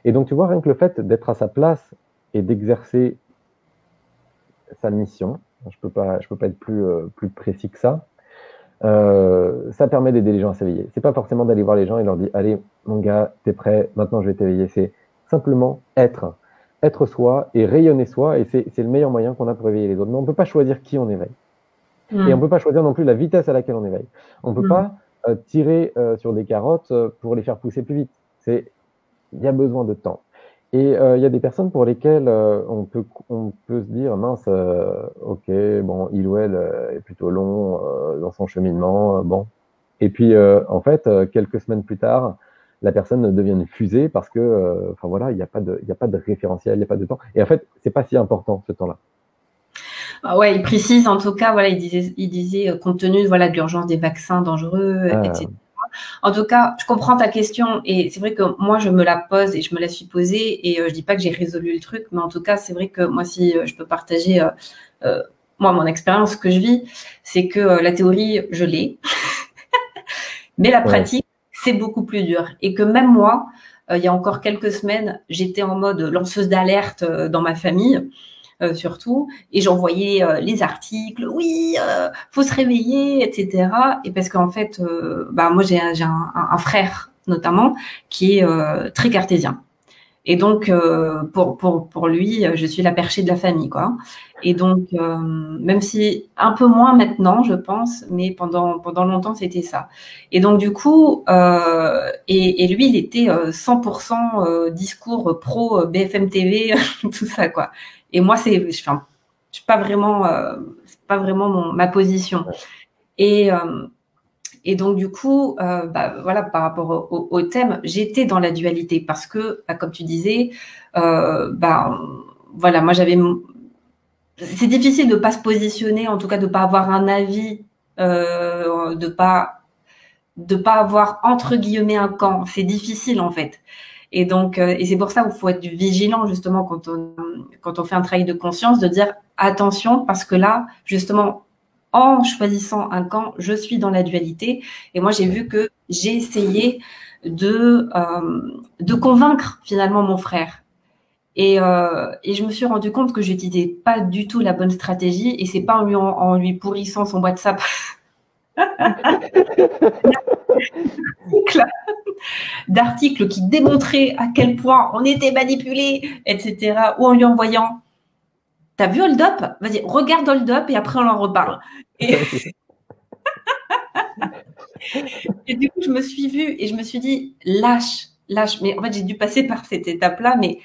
S2: Et donc, tu vois, rien que le fait d'être à sa place et d'exercer sa mission, je peux pas être plus précis que ça, ça permet d'aider les gens à s'éveiller. C'est pas forcément d'aller voir les gens et leur dire allez mon gars, t'es prêt, maintenant je vais t'éveiller. C'est simplement être soi et rayonner soi, et c'est le meilleur moyen qu'on a pour éveiller les autres. Mais on peut pas choisir qui on éveille. Et on peut pas choisir non plus la vitesse à laquelle on éveille. On peut pas tirer sur des carottes pour les faire pousser plus vite. Il y a besoin de temps. Et il y a des personnes pour lesquelles on peut se dire mince, ok, bon, il ou elle est plutôt long dans son cheminement, bon. Et puis en fait, quelques semaines plus tard, la personne devient une fusée parce que, il n'y a pas de référentiel, il n'y a pas de temps. Et en fait, c'est pas si important ce temps-là.
S1: Ouais, il précise en tout cas, il disait compte tenu de l'urgence des vaccins dangereux, etc. En tout cas, je comprends ta question, et c'est vrai que moi, je me la pose et je me la suis posée, et je dis pas que j'ai résolu le truc, mais en tout cas, c'est vrai que moi, si je peux partager moi mon expérience que je vis, c'est que la théorie, je l'ai, mais la pratique, c'est beaucoup plus dur, et que même moi, il y a encore quelques semaines, j'étais en mode lanceuse d'alerte dans ma famille. Surtout, et j'envoyais les articles, oui, faut se réveiller, etc. Et parce qu'en fait, moi j'ai un frère notamment qui est très cartésien. Et donc, pour lui, je suis la perchée de la famille, quoi. Et donc, même si un peu moins maintenant, je pense, mais pendant longtemps, c'était ça. Et donc, du coup, et lui, il était 100% discours pro BFM TV, tout ça, quoi. Et moi, je suis pas vraiment, c'est pas vraiment ma position. Et donc, du coup, voilà, par rapport au thème, j'étais dans la dualité parce que, comme tu disais, voilà, moi, c'est difficile de pas se positionner, en tout cas, de pas avoir un avis, de pas avoir, entre guillemets, un camp. C'est difficile, en fait. Et donc, et c'est pour ça qu'il faut être vigilant, justement, quand on fait un travail de conscience, de dire attention, parce que là, justement, en choisissant un camp, je suis dans la dualité. Et moi, j'ai vu que j'ai essayé de convaincre finalement mon frère. Et je me suis rendu compte que j'utilisais pas du tout la bonne stratégie. Et c'est pas en lui pourrissant son WhatsApp d'articles qui démontraient à quel point on était manipulé, etc. Ou en lui envoyant « T'as vu Hold Up ? Vas-y, regarde Hold Up et après on en reparle. » Et du coup, je me suis vue et je me suis dit « Lâche. » Mais en fait, j'ai dû passer par cette étape-là, mais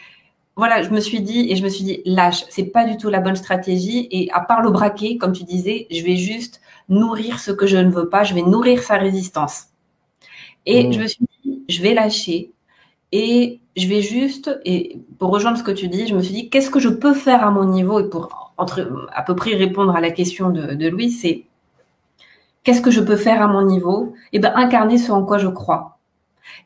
S1: voilà, je me suis dit « Lâche. » C'est pas du tout la bonne stratégie. Et à part le braquer, comme tu disais, je vais juste nourrir ce que je ne veux pas. Je vais nourrir sa résistance. Et je me suis dit, je vais lâcher et je vais juste, et pour rejoindre ce que tu dis, je me suis dit, qu'est-ce que je peux faire à mon niveau? Et pour à peu près répondre à la question de Louis, c'est qu'est-ce que je peux faire à mon niveau? Et bien, incarner ce en quoi je crois.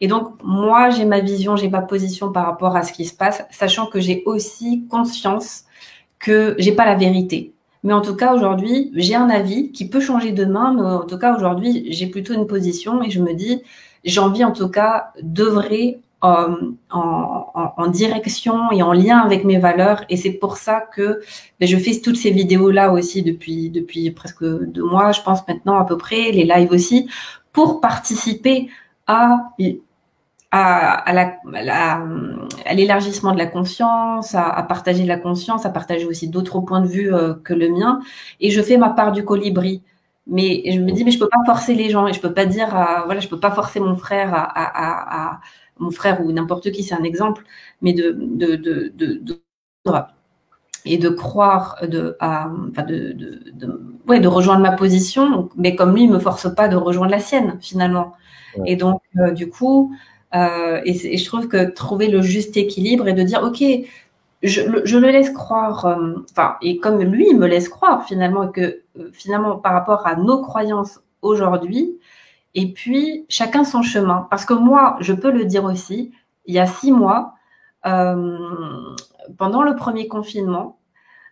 S1: Et donc, moi, j'ai ma vision, j'ai ma position par rapport à ce qui se passe, sachant que j'ai aussi conscience que j'ai pas la vérité. Mais en tout cas, aujourd'hui, j'ai un avis qui peut changer demain, mais en tout cas, aujourd'hui, j'ai plutôt une position et je me dis, j'ai envie en tout cas d'œuvrer en direction et en lien avec mes valeurs. Et c'est pour ça que je fais toutes ces vidéos-là aussi depuis presque 2 mois, je pense maintenant à peu près, les lives aussi, pour participer à l'élargissement de la conscience, à partager de la conscience, à partager aussi d'autres points de vue que le mien. Et je fais ma part du colibri. Mais je me dis, mais je peux pas forcer les gens et je peux pas dire, voilà, je peux pas forcer mon frère mon frère ou n'importe qui, c'est un exemple, mais et de croire, de rejoindre ma position, mais comme lui, il me force pas de rejoindre la sienne finalement. Ouais. Et donc, du coup, et je trouve que trouver le juste équilibre et de dire, ok, je le laisse croire, et comme lui, il me laisse croire finalement que finalement par rapport à nos croyances aujourd'hui, et puis chacun son chemin. Parce que moi, je peux le dire aussi, il y a 6 mois, pendant le premier confinement,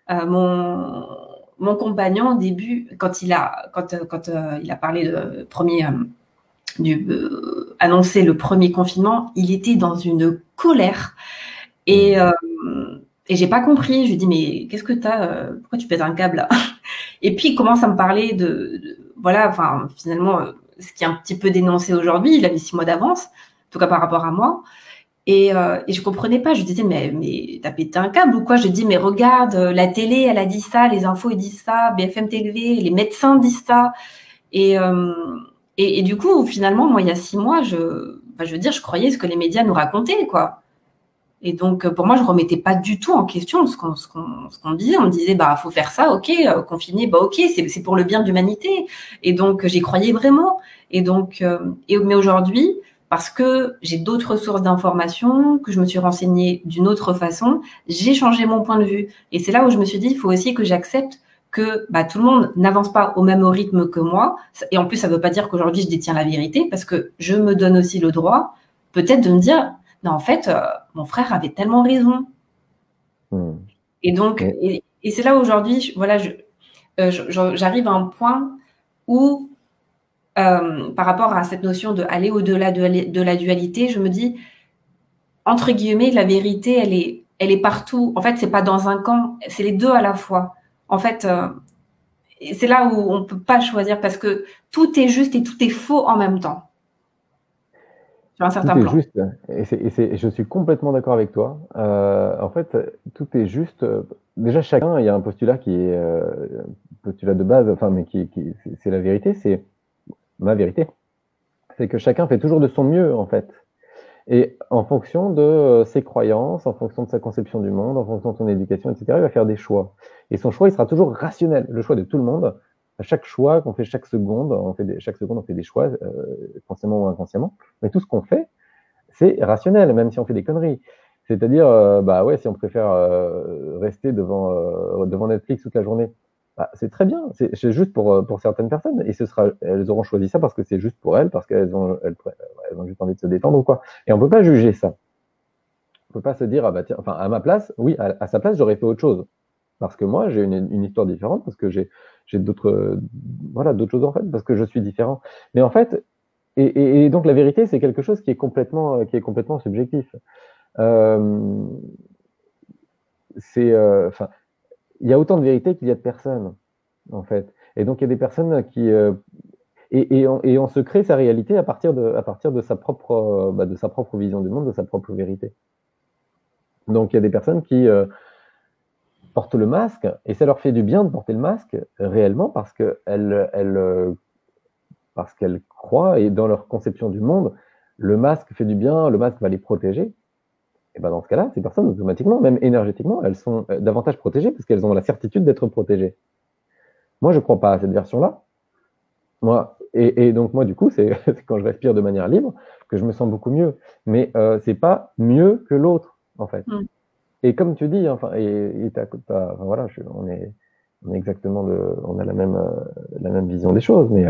S1: mon compagnon au début, quand il a parlé de premier annoncer le premier confinement, il était dans une colère et j'ai pas compris. Je lui dis mais qu'est-ce que t'as pourquoi tu pètes un câble là? Et puis il commence à me parler voilà, enfin finalement ce qui est un petit peu dénoncé aujourd'hui, il avait 6 mois d'avance, en tout cas par rapport à moi. Et je comprenais pas. Je disais mais t'as pété un câble ou quoi? Je dis mais regarde, la télé elle a dit ça, les infos ils disent ça, BFM TV, les médecins disent ça. Et du coup, finalement, moi, il y a 6 mois, je veux dire, je croyais ce que les médias nous racontaient, quoi. Et donc, pour moi, je remettais pas du tout en question ce qu'on disait. On me disait, faut faire ça, ok, confiner, ok, c'est pour le bien de l'humanité. Et donc, j'y croyais vraiment. Et donc, mais aujourd'hui, parce que j'ai d'autres sources d'informations, que je me suis renseignée d'une autre façon, j'ai changé mon point de vue. Et c'est là où je me suis dit, il faut aussi que j'accepte que tout le monde n'avance pas au même rythme que moi. Et en plus, ça ne veut pas dire qu'aujourd'hui, je détiens la vérité, parce que je me donne aussi le droit, peut-être, de me dire, non, en fait, mon frère avait tellement raison. Et donc, et c'est là aujourd'hui, voilà, j'arrive à un point où, par rapport à cette notion de aller au-delà de la dualité, je me dis, entre guillemets, la vérité, elle est partout. En fait, c'est pas dans un camp, c'est les deux à la fois. En fait, c'est là où on peut pas choisir parce que tout est juste et tout est faux en même temps, sur un certain
S2: Tout est
S1: plan.
S2: juste, et je suis complètement d'accord avec toi. En fait, tout est juste. Déjà, chacun, il y a un postulat qui est postulat de base, enfin, mais c'est la vérité, c'est ma vérité. C'est que chacun fait toujours de son mieux, en fait. Et en fonction de ses croyances, en fonction de sa conception du monde, en fonction de son éducation, etc., il va faire des choix. Et son choix, il sera toujours rationnel. Le choix de tout le monde, à chaque choix qu'on fait chaque seconde, chaque seconde, on fait des choix, consciemment ou inconsciemment. Mais tout ce qu'on fait, c'est rationnel, même si on fait des conneries. C'est-à-dire, bah ouais, si on préfère rester devant Netflix toute la journée, bah, c'est très bien. C'est juste pour certaines personnes. Et elles auront choisi ça parce que c'est juste pour elles, parce elles ont juste envie de se détendre ou quoi. Et on peut pas juger ça. On peut pas se dire, ah bah tiens, enfin, à ma place, oui, à sa place, j'aurais fait autre chose. Parce que moi, j'ai une histoire différente, parce que j'ai d'autres, voilà, d'autres choses en fait, parce que je suis différent. Mais en fait, et donc la vérité, c'est quelque chose qui est complètement subjectif. Euh, enfin, il y a autant de vérité qu'il y a de personnes, en fait. Et donc il y a des personnes et on se crée sa réalité à partir de sa propre vision du monde, de sa propre vérité. Donc il y a des personnes qui portent le masque et ça leur fait du bien de porter le masque réellement parce qu'elles croient et dans leur conception du monde, le masque fait du bien, le masque va les protéger. Et ben dans ce cas-là, ces personnes, automatiquement, même énergétiquement, elles sont davantage protégées parce qu'elles ont la certitude d'être protégées. Moi, je ne crois pas à cette version-là. Et donc, moi, du coup, c'est quand je respire de manière libre que je me sens beaucoup mieux. Mais c'est pas mieux que l'autre, en fait.
S1: Mm.
S2: Et comme tu dis, enfin, enfin, voilà, on est exactement on a la même vision des choses, mais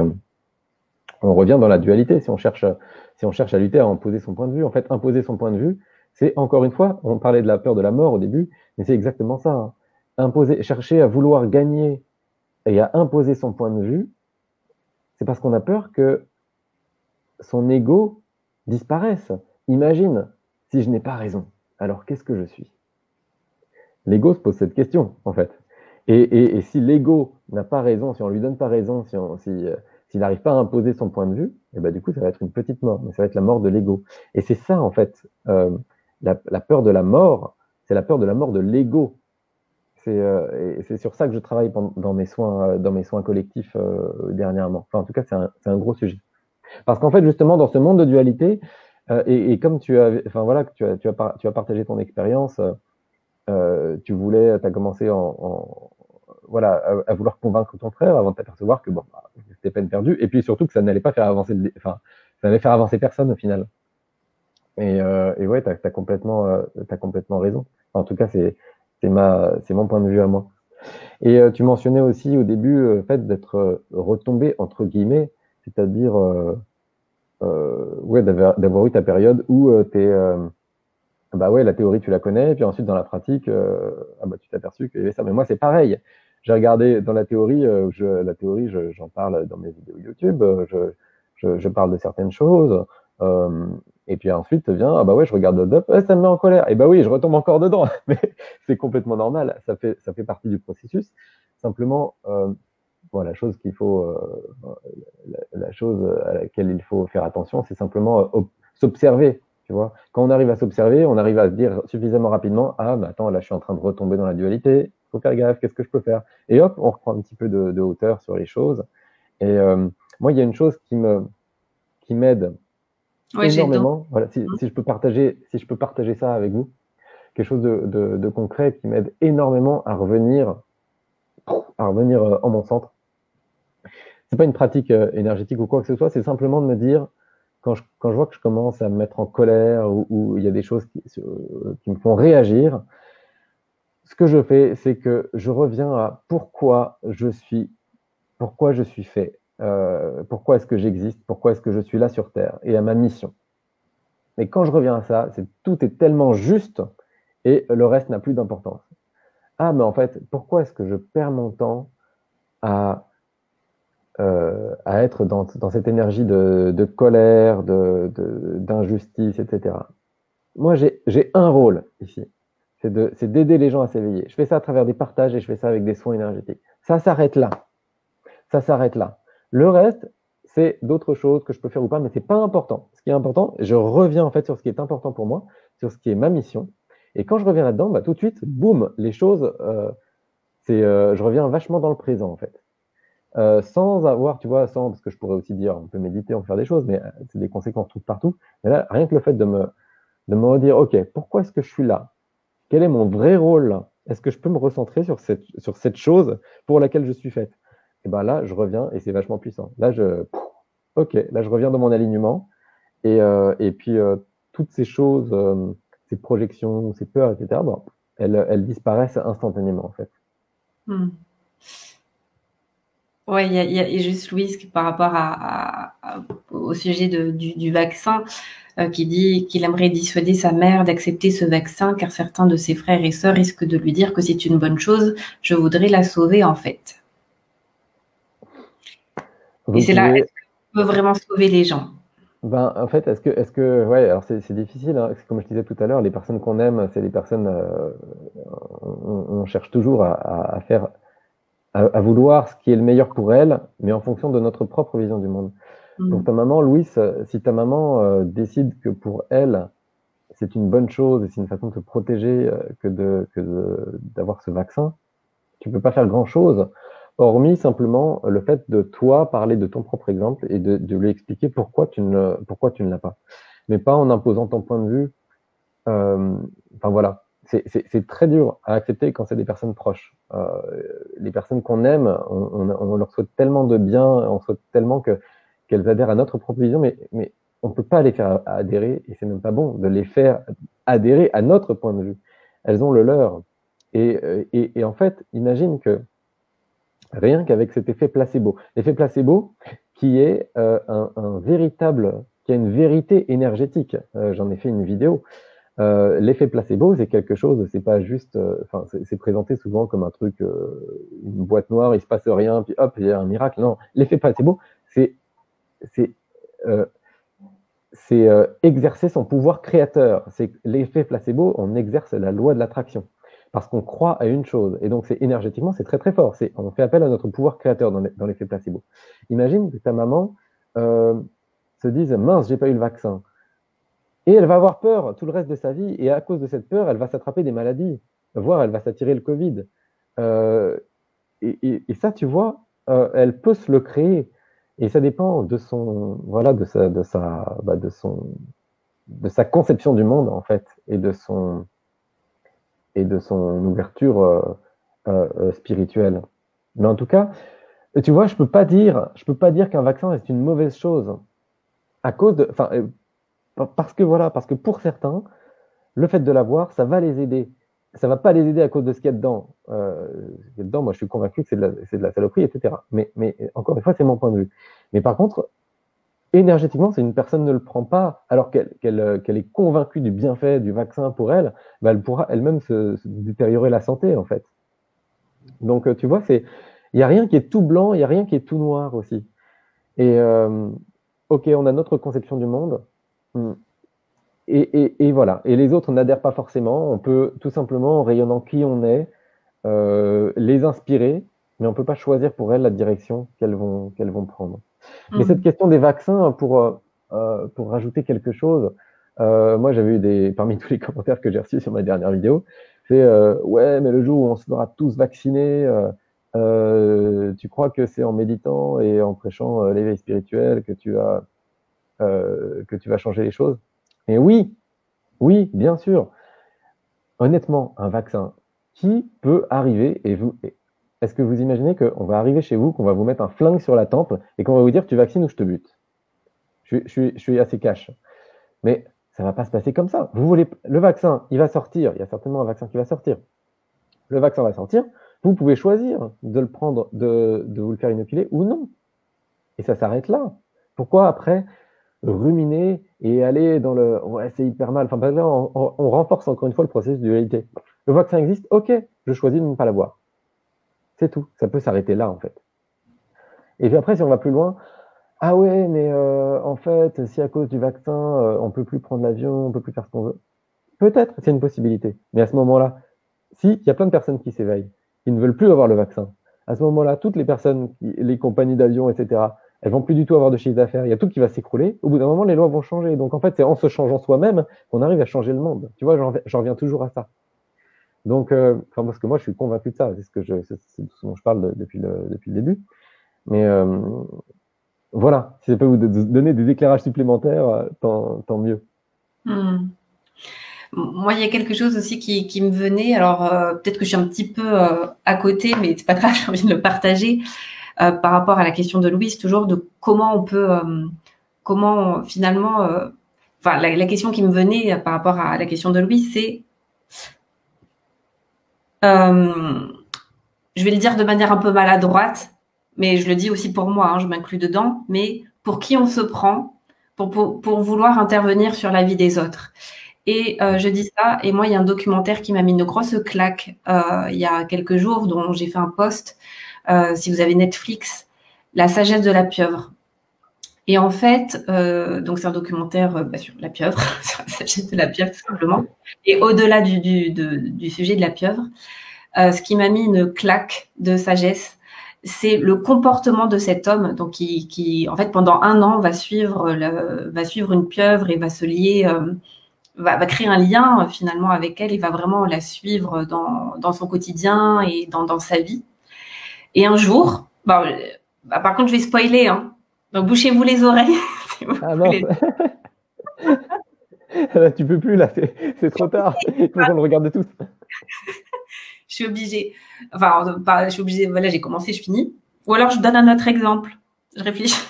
S2: on revient dans la dualité. Si on cherche à lutter, à imposer son point de vue, en fait, imposer son point de vue, c'est encore une fois, on parlait de la peur de la mort au début, mais c'est exactement ça. Hein. Chercher à vouloir gagner et à imposer son point de vue, c'est parce qu'on a peur que son ego disparaisse. Imagine, si je n'ai pas raison, alors qu'est-ce que je suis? L'ego se pose cette question, en fait. Et si l'ego n'a pas raison, si on lui donne pas raison, s'il n'arrive pas à imposer son point de vue, et ben du coup, ça va être une petite mort, mais ça va être la mort de l'ego. Et c'est ça, en fait, la peur de la mort, c'est la peur de la mort de l'ego. Et c'est sur ça que je travaille dans mes soins collectifs dernièrement. Enfin, en tout cas, c'est un gros sujet. Parce qu'en fait, justement, dans ce monde de dualité, et comme enfin voilà, tu as partagé ton expérience, tu as commencé voilà, à vouloir convaincre ton frère avant de t'apercevoir que bon, bah, c'était peine perdue, et puis surtout que ça n'allait pas faire avancer, enfin, ça n'allait faire avancer personne au final. Et ouais, t'as complètement raison. En tout cas, c'est mon point de vue à moi. Et tu mentionnais aussi au début le fait d'être retombé entre guillemets, c'est-à-dire ouais, d'avoir eu ta période où bah ouais, la théorie, tu la connais, et puis ensuite, dans la pratique, ah bah, tu t'es aperçu qu'il y avait ça. Mais moi, c'est pareil. J'ai regardé dans la théorie, j'en parle dans mes vidéos YouTube, je parle de certaines choses, euh, et puis ensuite vient, ah bah ouais, je regarde le dope, ça me met en colère. Et bah oui, je retombe encore dedans, mais c'est complètement normal, ça fait partie du processus. Simplement, bon, la chose la chose à laquelle il faut faire attention, c'est simplement s'observer. Tu vois, quand on arrive à s'observer, on arrive à se dire suffisamment rapidement, ah, mais attends, là, je suis en train de retomber dans la dualité. Faut faire gaffe. Qu'est-ce que je peux faire? Et hop, on reprend un petit peu de hauteur sur les choses. Et moi, il y a une chose qui m'aide
S1: Ouais, j'ai donc.
S2: énormément. Voilà, si je peux partager ça avec vous, quelque chose de concret qui m'aide énormément à revenir en mon centre. C'est pas une pratique énergétique ou quoi que ce soit, c'est simplement de me dire, quand je vois que je commence à me mettre en colère ou il y a des choses qui me font réagir, ce que je fais, c'est que je reviens à pourquoi je suis fait, pourquoi est-ce que j'existe, pourquoi est-ce que je suis là sur Terre et à ma mission. Et quand je reviens à ça, tout est tellement juste et le reste n'a plus d'importance. Ah, mais en fait, pourquoi est-ce que je perds mon temps à être dans cette énergie de colère, d'injustice, etc. moi, j'ai un rôle ici. C'est d'aider les gens à s'éveiller. Je fais ça à travers des partages et je fais ça avec des soins énergétiques. Ça s'arrête là. Ça s'arrête là. Le reste, c'est d'autres choses que je peux faire ou pas, mais c'est pas important. Ce qui est important, je reviens en fait sur ce qui est important pour moi, sur ce qui est ma mission. Et quand je reviens là-dedans, bah, tout de suite, boum, les choses, je reviens vachement dans le présent en fait. Sans avoir, tu vois, sans, parce que je pourrais aussi dire, on peut méditer, on peut faire des choses, mais c'est des conseils qu'on retrouve partout. Mais là, rien que le fait de me redire, OK, pourquoi est-ce que je suis là? Quel est mon vrai rôle là? Est-ce que je peux me recentrer sur cette chose pour laquelle je suis faite? Et ben là, je reviens et c'est vachement puissant. Là, OK, là, je reviens dans mon alignement et puis toutes ces choses, ces projections, ces peurs, etc., bon, elles disparaissent instantanément en fait.
S1: Hmm. Ouais, il y a juste Louise par rapport au sujet du vaccin qui dit qu'il aimerait dissuader sa mère d'accepter ce vaccin car certains de ses frères et sœurs risquent de lui dire que c'est une bonne chose. Je voudrais la sauver en fait. Et
S2: Vous
S1: c'est là,
S2: pouvez,
S1: est-ce qu'on peut vraiment sauver les gens?
S2: ben, en fait, ouais, alors c'est difficile, hein. Comme je disais tout à l'heure, les personnes qu'on aime, c'est les personnes, on cherche toujours à faire, à vouloir ce qui est le meilleur pour elles, mais en fonction de notre propre vision du monde. Pour ta maman, Louise, si ta maman décide que pour elle, c'est une bonne chose et c'est une façon de se protéger d'avoir ce vaccin, tu peux pas faire grand-chose, hormis simplement le fait de toi parler de ton propre exemple et de lui expliquer pourquoi tu ne l'as pas. Mais pas en imposant ton point de vue. Enfin voilà, c'est très dur à accepter quand c'est des personnes proches. Les personnes qu'on aime, on leur souhaite tellement de bien, on souhaite tellement qu'elles adhèrent à notre propre vision, mais on ne peut pas les faire adhérer, et c'est même pas bon de les faire adhérer à notre point de vue. Elles ont le leur. Et en fait, imagine que rien qu'avec cet effet placebo, l'effet placebo qui est qui a une vérité énergétique. J'en ai fait une vidéo. L'effet placebo, c'est quelque chose, c'est pas juste, enfin, c'est présenté souvent comme un truc, une boîte noire, il se passe rien, puis hop, il y a un miracle. Non, l'effet placebo, c'est c'est euh, exercer son pouvoir créateur. C'est l'effet placebo, on exerce la loi de l'attraction parce qu'on croit à une chose. Et donc, c'est énergétiquement, c'est très très fort. On fait appel à notre pouvoir créateur dans l'effet placebo. Imagine que ta maman se dise mince, j'ai pas eu le vaccin. Et elle va avoir peur tout le reste de sa vie. Et à cause de cette peur, elle va s'attraper des maladies, voire elle va s'attirer le Covid. Euh, et ça, tu vois, elle peut se le créer. Et ça dépend de voilà, de sa conception du monde, en fait, et de son ouverture spirituelle. Mais en tout cas, tu vois, je peux pas dire qu'un vaccin est une mauvaise chose à cause enfin, parce que pour certains, le fait de l'avoir, ça va les aider. Ça va pas les aider à cause de ce qu'il y a dedans. Ce qu'il y a dedans, moi, je suis convaincu que c'est de la saloperie, etc. Mais encore une fois, c'est mon point de vue. Mais par contre, énergétiquement, si une personne ne le prend pas, alors qu'elle est convaincue du bienfait du vaccin pour elle, bah, elle pourra elle-même se détériorer la santé, en fait. Donc, tu vois, il n'y a rien qui est tout blanc, il n'y a rien qui est tout noir aussi. Et ok, on a notre conception du monde. Hmm. Et voilà. Et les autres n'adhèrent pas forcément. On peut tout simplement, en rayonnant qui on est, les inspirer, mais on ne peut pas choisir pour elles la direction qu'elles vont prendre. Mais cette question des vaccins, pour rajouter quelque chose, moi j'avais eu parmi tous les commentaires que j'ai reçus sur ma dernière vidéo, c'est ouais, mais le jour où on se fera tous vacciner, tu crois que c'est en méditant et en prêchant l'éveil spirituel que tu vas changer les choses? Et oui, oui, bien sûr. Honnêtement, un vaccin, qui peut arriver est-ce que vous imaginez qu'on va arriver chez vous, qu'on va vous mettre un flingue sur la tempe et qu'on va vous dire tu vaccines ou je te bute? Je suis assez cash. Mais ça ne va pas se passer comme ça. Vous voulez le vaccin, il va sortir. Il y a certainement un vaccin qui va sortir. Le vaccin va sortir. Vous pouvez choisir de le prendre, de vous le faire inoculer ou non. Et ça s'arrête là. Pourquoi après ruminer et aller dans le ouais, c'est hyper mal. Enfin, là, on renforce encore une fois le processus de dualité. Le vaccin existe, ok, je choisis de ne pas l'avoir. C'est tout. Ça peut s'arrêter là, en fait. Et puis après, si on va plus loin, ah ouais, mais en fait, si à cause du vaccin, on peut plus prendre l'avion, on peut plus faire ce qu'on veut. peut-être, c'est une possibilité. Mais à ce moment-là, si, il y a plein de personnes qui s'éveillent, qui ne veulent plus avoir le vaccin. À ce moment-là, toutes les personnes, les compagnies d'avion, etc., elles vont plus du tout avoir de chiffre d'affaires. Il y a tout qui va s'écrouler. Au bout d'un moment, les lois vont changer. Donc, en fait, c'est en se changeant soi-même qu'on arrive à changer le monde. Tu vois, j'en reviens toujours à ça. Donc, parce que moi, je suis convaincu de ça. C'est ce dont je parle depuis le début. Mais voilà, si ça peut vous donner des éclairages supplémentaires, tant mieux.
S1: Moi, il y a quelque chose aussi qui me venait. Alors, peut-être que je suis un petit peu à côté, mais c'est pas grave, j'ai envie de le partager. Par rapport à la question de Louise, toujours de comment on peut, comment finalement, enfin, la question qui me venait par rapport à la question de Louise, c'est, je vais le dire de manière un peu maladroite, mais je le dis aussi pour moi, hein, je m'inclus dedans, mais pour qui on se prend pour vouloir intervenir sur la vie des autres. Et je dis ça, et moi, il y a un documentaire qui m'a mis une grosse claque il y a quelques jours, dont j'ai fait un post. Si vous avez Netflix, La sagesse de la pieuvre. Et en fait, donc c'est un documentaire sur la pieuvre, sur la sagesse de la pieuvre tout simplement. Et au-delà du sujet de la pieuvre, ce qui m'a mis une claque de sagesse, c'est le comportement de cet homme, donc qui en fait pendant 1 an va suivre une pieuvre et va se lier, va créer un lien finalement avec elle et va vraiment la suivre dans son quotidien et dans sa vie. Et un jour, par contre, je vais spoiler, hein. Donc, bouchez-vous les oreilles. Si vous voulez.
S2: Là, tu peux plus, là, c'est trop tard. Il faut qu'on le regarde tous.
S1: Je suis obligée. Enfin, je suis obligée. Voilà, j'ai commencé, je finis. Ou alors, je donne un autre exemple. Je réfléchis.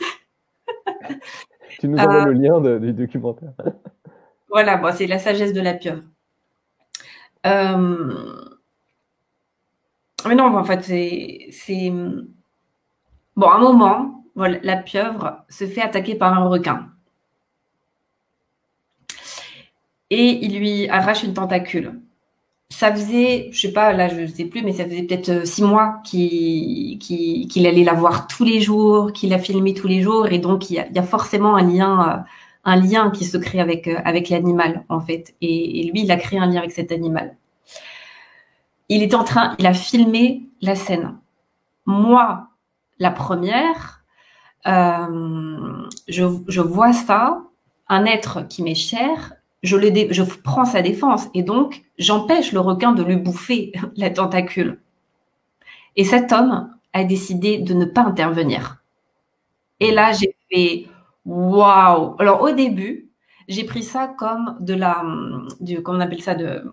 S2: Tu nous envoies le lien du documentaire.
S1: Voilà, bon, c'est La sagesse de la pieuvre. Mais non, en fait, c'est... Bon, à un moment, voilà, la pieuvre se fait attaquer par un requin. Et il lui arrache une tentacule. Ça faisait, je sais pas, là, je sais plus, mais ça faisait peut-être 6 mois qu'il allait la voir tous les jours, qu'il la filmait tous les jours. Et donc, il y a forcément un lien qui se crée avec l'animal, en fait. Et lui, il a créé un lien avec cet animal. Il a filmé la scène. Moi, la première, je vois ça, un être qui m'est cher, je prends sa défense et donc j'empêche le requin de lui bouffer la tentacule. Et cet homme a décidé de ne pas intervenir. Et là, j'ai fait waouh. Alors au début, j'ai pris ça comme comment on appelle ça, de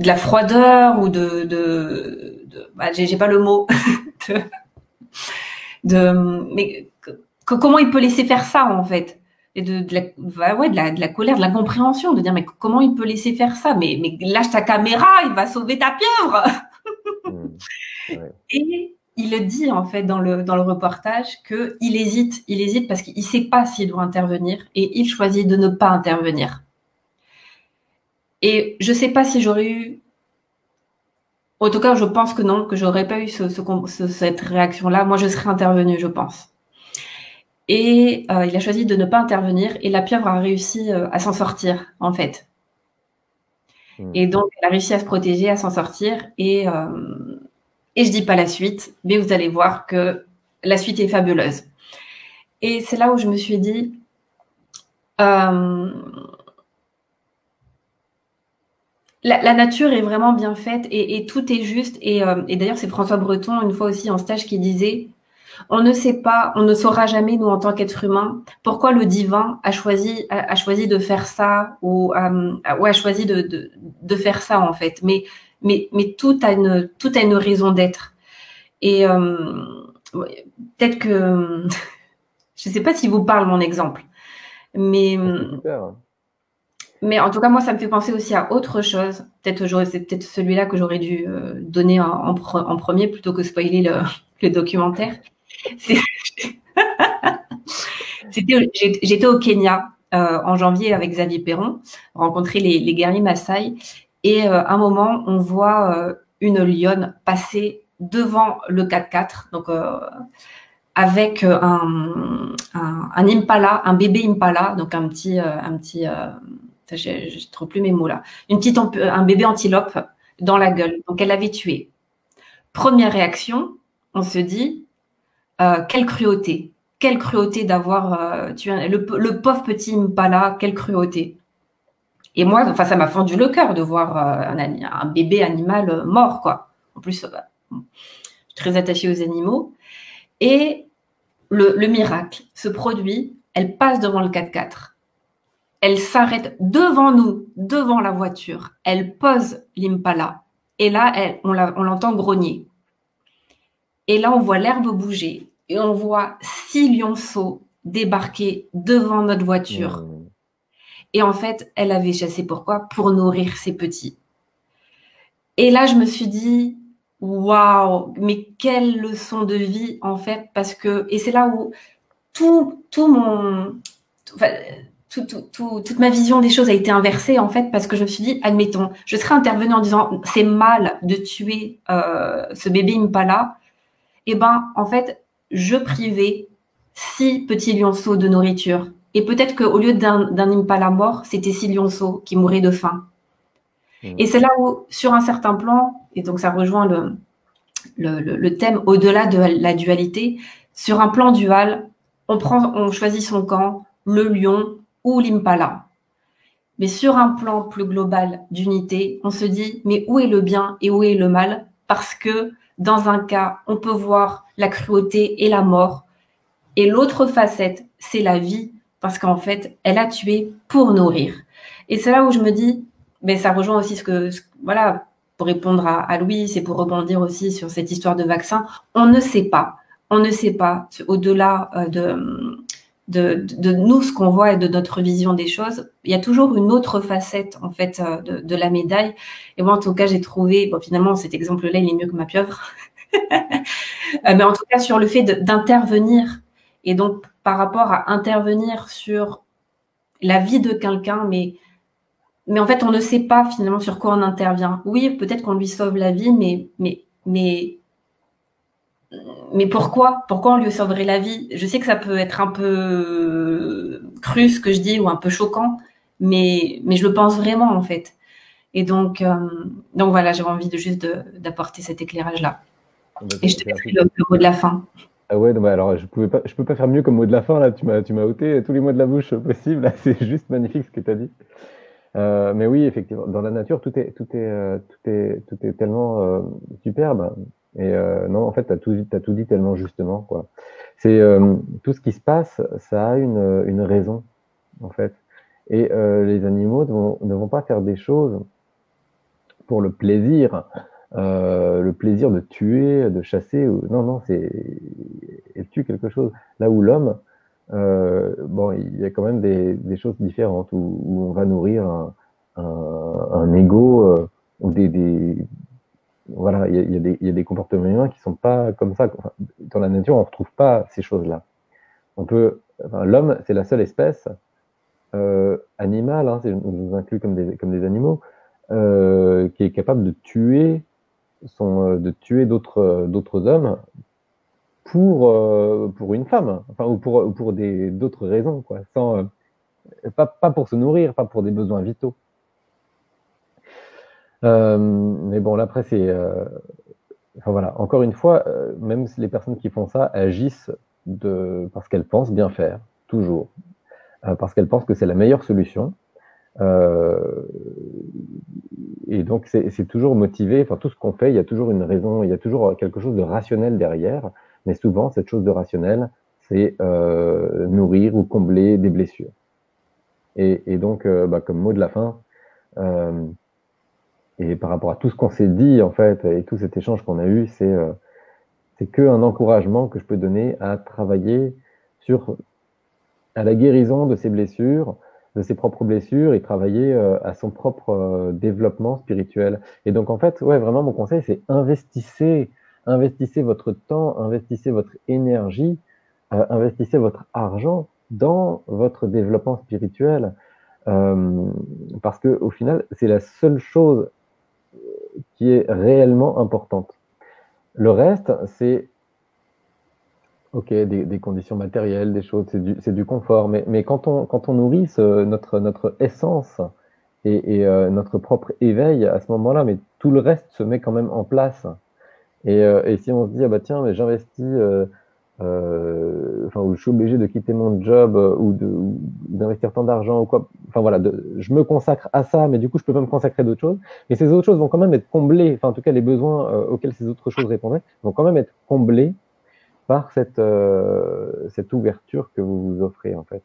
S1: la froideur ou j'ai pas le mot mais comment il peut laisser faire ça en fait, et de la colère, de l'incompréhension, de dire mais comment il peut laisser faire ça, mais lâche ta caméra, il va sauver ta pieuvre. Ouais. Et il le dit en fait dans le reportage que il hésite parce qu'il sait pas s'il doit intervenir et il choisit de ne pas intervenir. Et je sais pas si j'aurais eu, en tout cas, je pense que non, que j'aurais pas eu cette réaction-là. Moi, je serais intervenue, je pense. Et il a choisi de ne pas intervenir et la pieuvre a réussi à s'en sortir, en fait. Et donc, elle a réussi à se protéger, à s'en sortir. Et je dis pas la suite, mais vous allez voir que la suite est fabuleuse. Et c'est là où je me suis dit, la nature est vraiment bien faite et tout est juste. Et d'ailleurs, c'est François Breton, une fois aussi en stage, qui disait « On ne sait pas, on ne saura jamais, nous, en tant qu'êtres humains, pourquoi le divin a choisi de faire ça ou a choisi de faire ça, en fait. Mais tout a une raison d'être. Et peut-être que... je ne sais pas si vous parle mon exemple, mais... Mais en tout cas, moi, ça me fait penser aussi à autre chose. C'est peut-être celui-là que j'aurais dû donner en premier plutôt que spoiler le documentaire. J'étais au Kenya en janvier avec Xavier Perron, rencontrer les guerriers Maasai. Et à un moment, on voit une lionne passer devant le 4x4. Donc, avec un impala, un bébé impala, donc je trouve plus mes mots là, un bébé antilope dans la gueule. Donc elle l'avait tué. Première réaction, on se dit, quelle cruauté d'avoir tué le pauvre petit impala, quelle cruauté. Et moi, enfin, ça m'a fendu le cœur de voir un bébé animal mort, quoi. En plus, je suis très attachée aux animaux. Et le miracle se produit, elle passe devant le 4x4. Elle s'arrête devant nous, devant la voiture. Elle pose l'impala. Et là, on l'entend grogner. Et là, on voit l'herbe bouger. Et on voit 6 lionceaux débarquer devant notre voiture. Et en fait, elle avait chassé pourquoi? Pour nourrir ses petits. Et là, je me suis dit, waouh, mais quelle leçon de vie, en fait, parce que, et c'est là où toute ma vision des choses a été inversée, en fait, parce que je me suis dit, admettons, je serais intervenue en disant, c'est mal de tuer ce bébé impala. Et ben, en fait, je privais 6 petits lionceaux de nourriture. Et peut-être qu'au lieu d'un impala mort, c'était 6 lionceaux qui mouraient de faim. Et c'est là où, sur un certain plan, et donc ça rejoint le thème au-delà de la dualité, sur un plan dual, on choisit son camp, le lion ou l'impala. Mais sur un plan plus global d'unité, on se dit, mais où est le bien et où est le mal? Parce que dans un cas, on peut voir la cruauté et la mort. Et l'autre facette, c'est la vie, parce qu'en fait, elle a tué pour nourrir. Et c'est là où je me dis, mais ça rejoint aussi voilà, pour répondre à Louis, c'est pour rebondir aussi sur cette histoire de vaccin. On ne sait pas, au-delà de nous, ce qu'on voit et de notre vision des choses, il y a toujours une autre facette, en fait, de la médaille. Et moi, en tout cas, j'ai trouvé, bon, finalement, cet exemple-là, il est mieux que ma pieuvre. Mais en tout cas, sur le fait d'intervenir. Et donc, par rapport à intervenir sur la vie de quelqu'un, mais en fait, on ne sait pas finalement sur quoi on intervient. Oui, peut-être qu'on lui sauve la vie, mais pourquoi? Pourquoi on lui sauverait la vie? Je sais que ça peut être un peu cru ce que je dis ou un peu choquant, mais je le pense vraiment en fait. Et donc voilà, j'avais envie d'apporter cet éclairage-là. Et je te laisse le mot de la fin.
S2: Ah ouais, non, bah alors je peux pas faire mieux comme mot de la fin là. Tu m'as ôté tous les mots de la bouche possibles. Là, c'est juste magnifique ce que tu as dit. Mais oui, effectivement, dans la nature, tout est tellement superbe. Et non, en fait, t'as tout dit tellement justement, quoi. C'est tout ce qui se passe, ça a une raison, en fait. Et les animaux ne vont pas faire des choses pour le plaisir de tuer, de chasser. Non, elle tue quelque chose. Là où l'homme, bon, il y a quand même des choses différentes où on va nourrir un ego ou voilà, il y a des comportements humains qui sont pas comme ça. Enfin, dans la nature, on retrouve pas ces choses-là. L'homme, c'est la seule espèce animale, hein, je nous inclus comme des animaux, qui est capable de tuer d'autres hommes pour une femme, enfin, ou pour d'autres raisons, quoi, pas pour se nourrir, pas pour des besoins vitaux. Mais bon, là, après, enfin voilà, encore une fois, même si les personnes qui font ça agissent parce qu'elles pensent bien faire, toujours, parce qu'elles pensent que c'est la meilleure solution. Et donc, c'est toujours motivé, enfin, tout ce qu'on fait, il y a toujours une raison, il y a toujours quelque chose de rationnel derrière, mais souvent, cette chose de rationnel, c'est nourrir ou combler des blessures. Et donc, comme mot de la fin, et par rapport à tout ce qu'on s'est dit, en fait, et tout cet échange qu'on a eu, c'est qu'un encouragement que je peux donner à travailler à la guérison de ses blessures, de ses propres blessures, et travailler à son propre développement spirituel. Et donc, en fait, ouais, vraiment, mon conseil, c'est investissez votre temps, investissez votre énergie, investissez votre argent dans votre développement spirituel. Parce que au final, c'est la seule chose qui est réellement importante. Le reste, c'est Ok, des conditions matérielles, des choses, c'est du confort. Mais quand on nourrit notre essence et notre propre éveil, à ce moment-là, mais tout le reste se met quand même en place. Et si on se dit, ah bah tiens, mais j'investis, enfin, ou je suis obligé de quitter mon job ou d'investir tant d'argent ou quoi, enfin voilà, je me consacre à ça, mais du coup, je peux pas me consacrer à d'autres choses. Mais ces autres choses vont quand même être comblées, enfin, en tout cas, les besoins auxquels ces autres choses répondraient vont quand même être comblés par cette ouverture que vous vous offrez, en fait.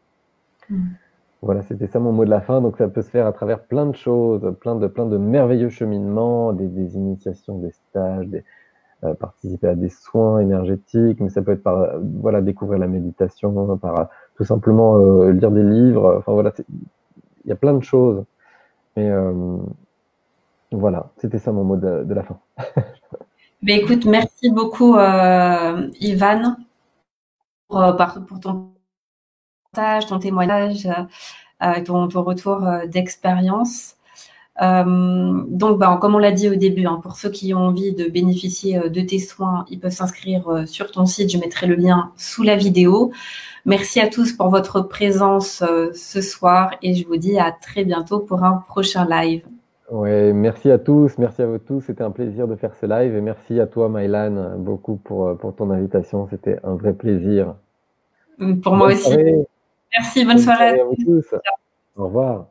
S2: Voilà, c'était ça mon mot de la fin. Donc, ça peut se faire à travers plein de choses, plein de merveilleux cheminements, des initiations, des stages, participer à des soins énergétiques, mais ça peut être par voilà, découvrir la méditation, par tout simplement lire des livres. Enfin voilà, il y a plein de choses. Mais voilà, c'était ça mon mot de la fin.
S1: Ben écoute, merci beaucoup, Ivan, pour ton partage, ton témoignage, ton retour d'expérience. Donc, comme on l'a dit au début, hein, pour ceux qui ont envie de bénéficier de tes soins, ils peuvent s'inscrire sur ton site. Je mettrai le lien sous la vidéo. Merci à tous pour votre présence ce soir et je vous dis à très bientôt pour un prochain live.
S2: Ouais, merci à tous, merci à vous tous. C'était un plaisir de faire ce live et merci à toi, Mylan, beaucoup pour ton invitation. C'était un vrai plaisir.
S1: Pour moi
S2: Bonne
S1: aussi.
S2: soirée.
S1: Merci, bonne
S2: Bonne
S1: soirée à
S2: soirée à vous
S1: tous.
S2: tous. Au revoir.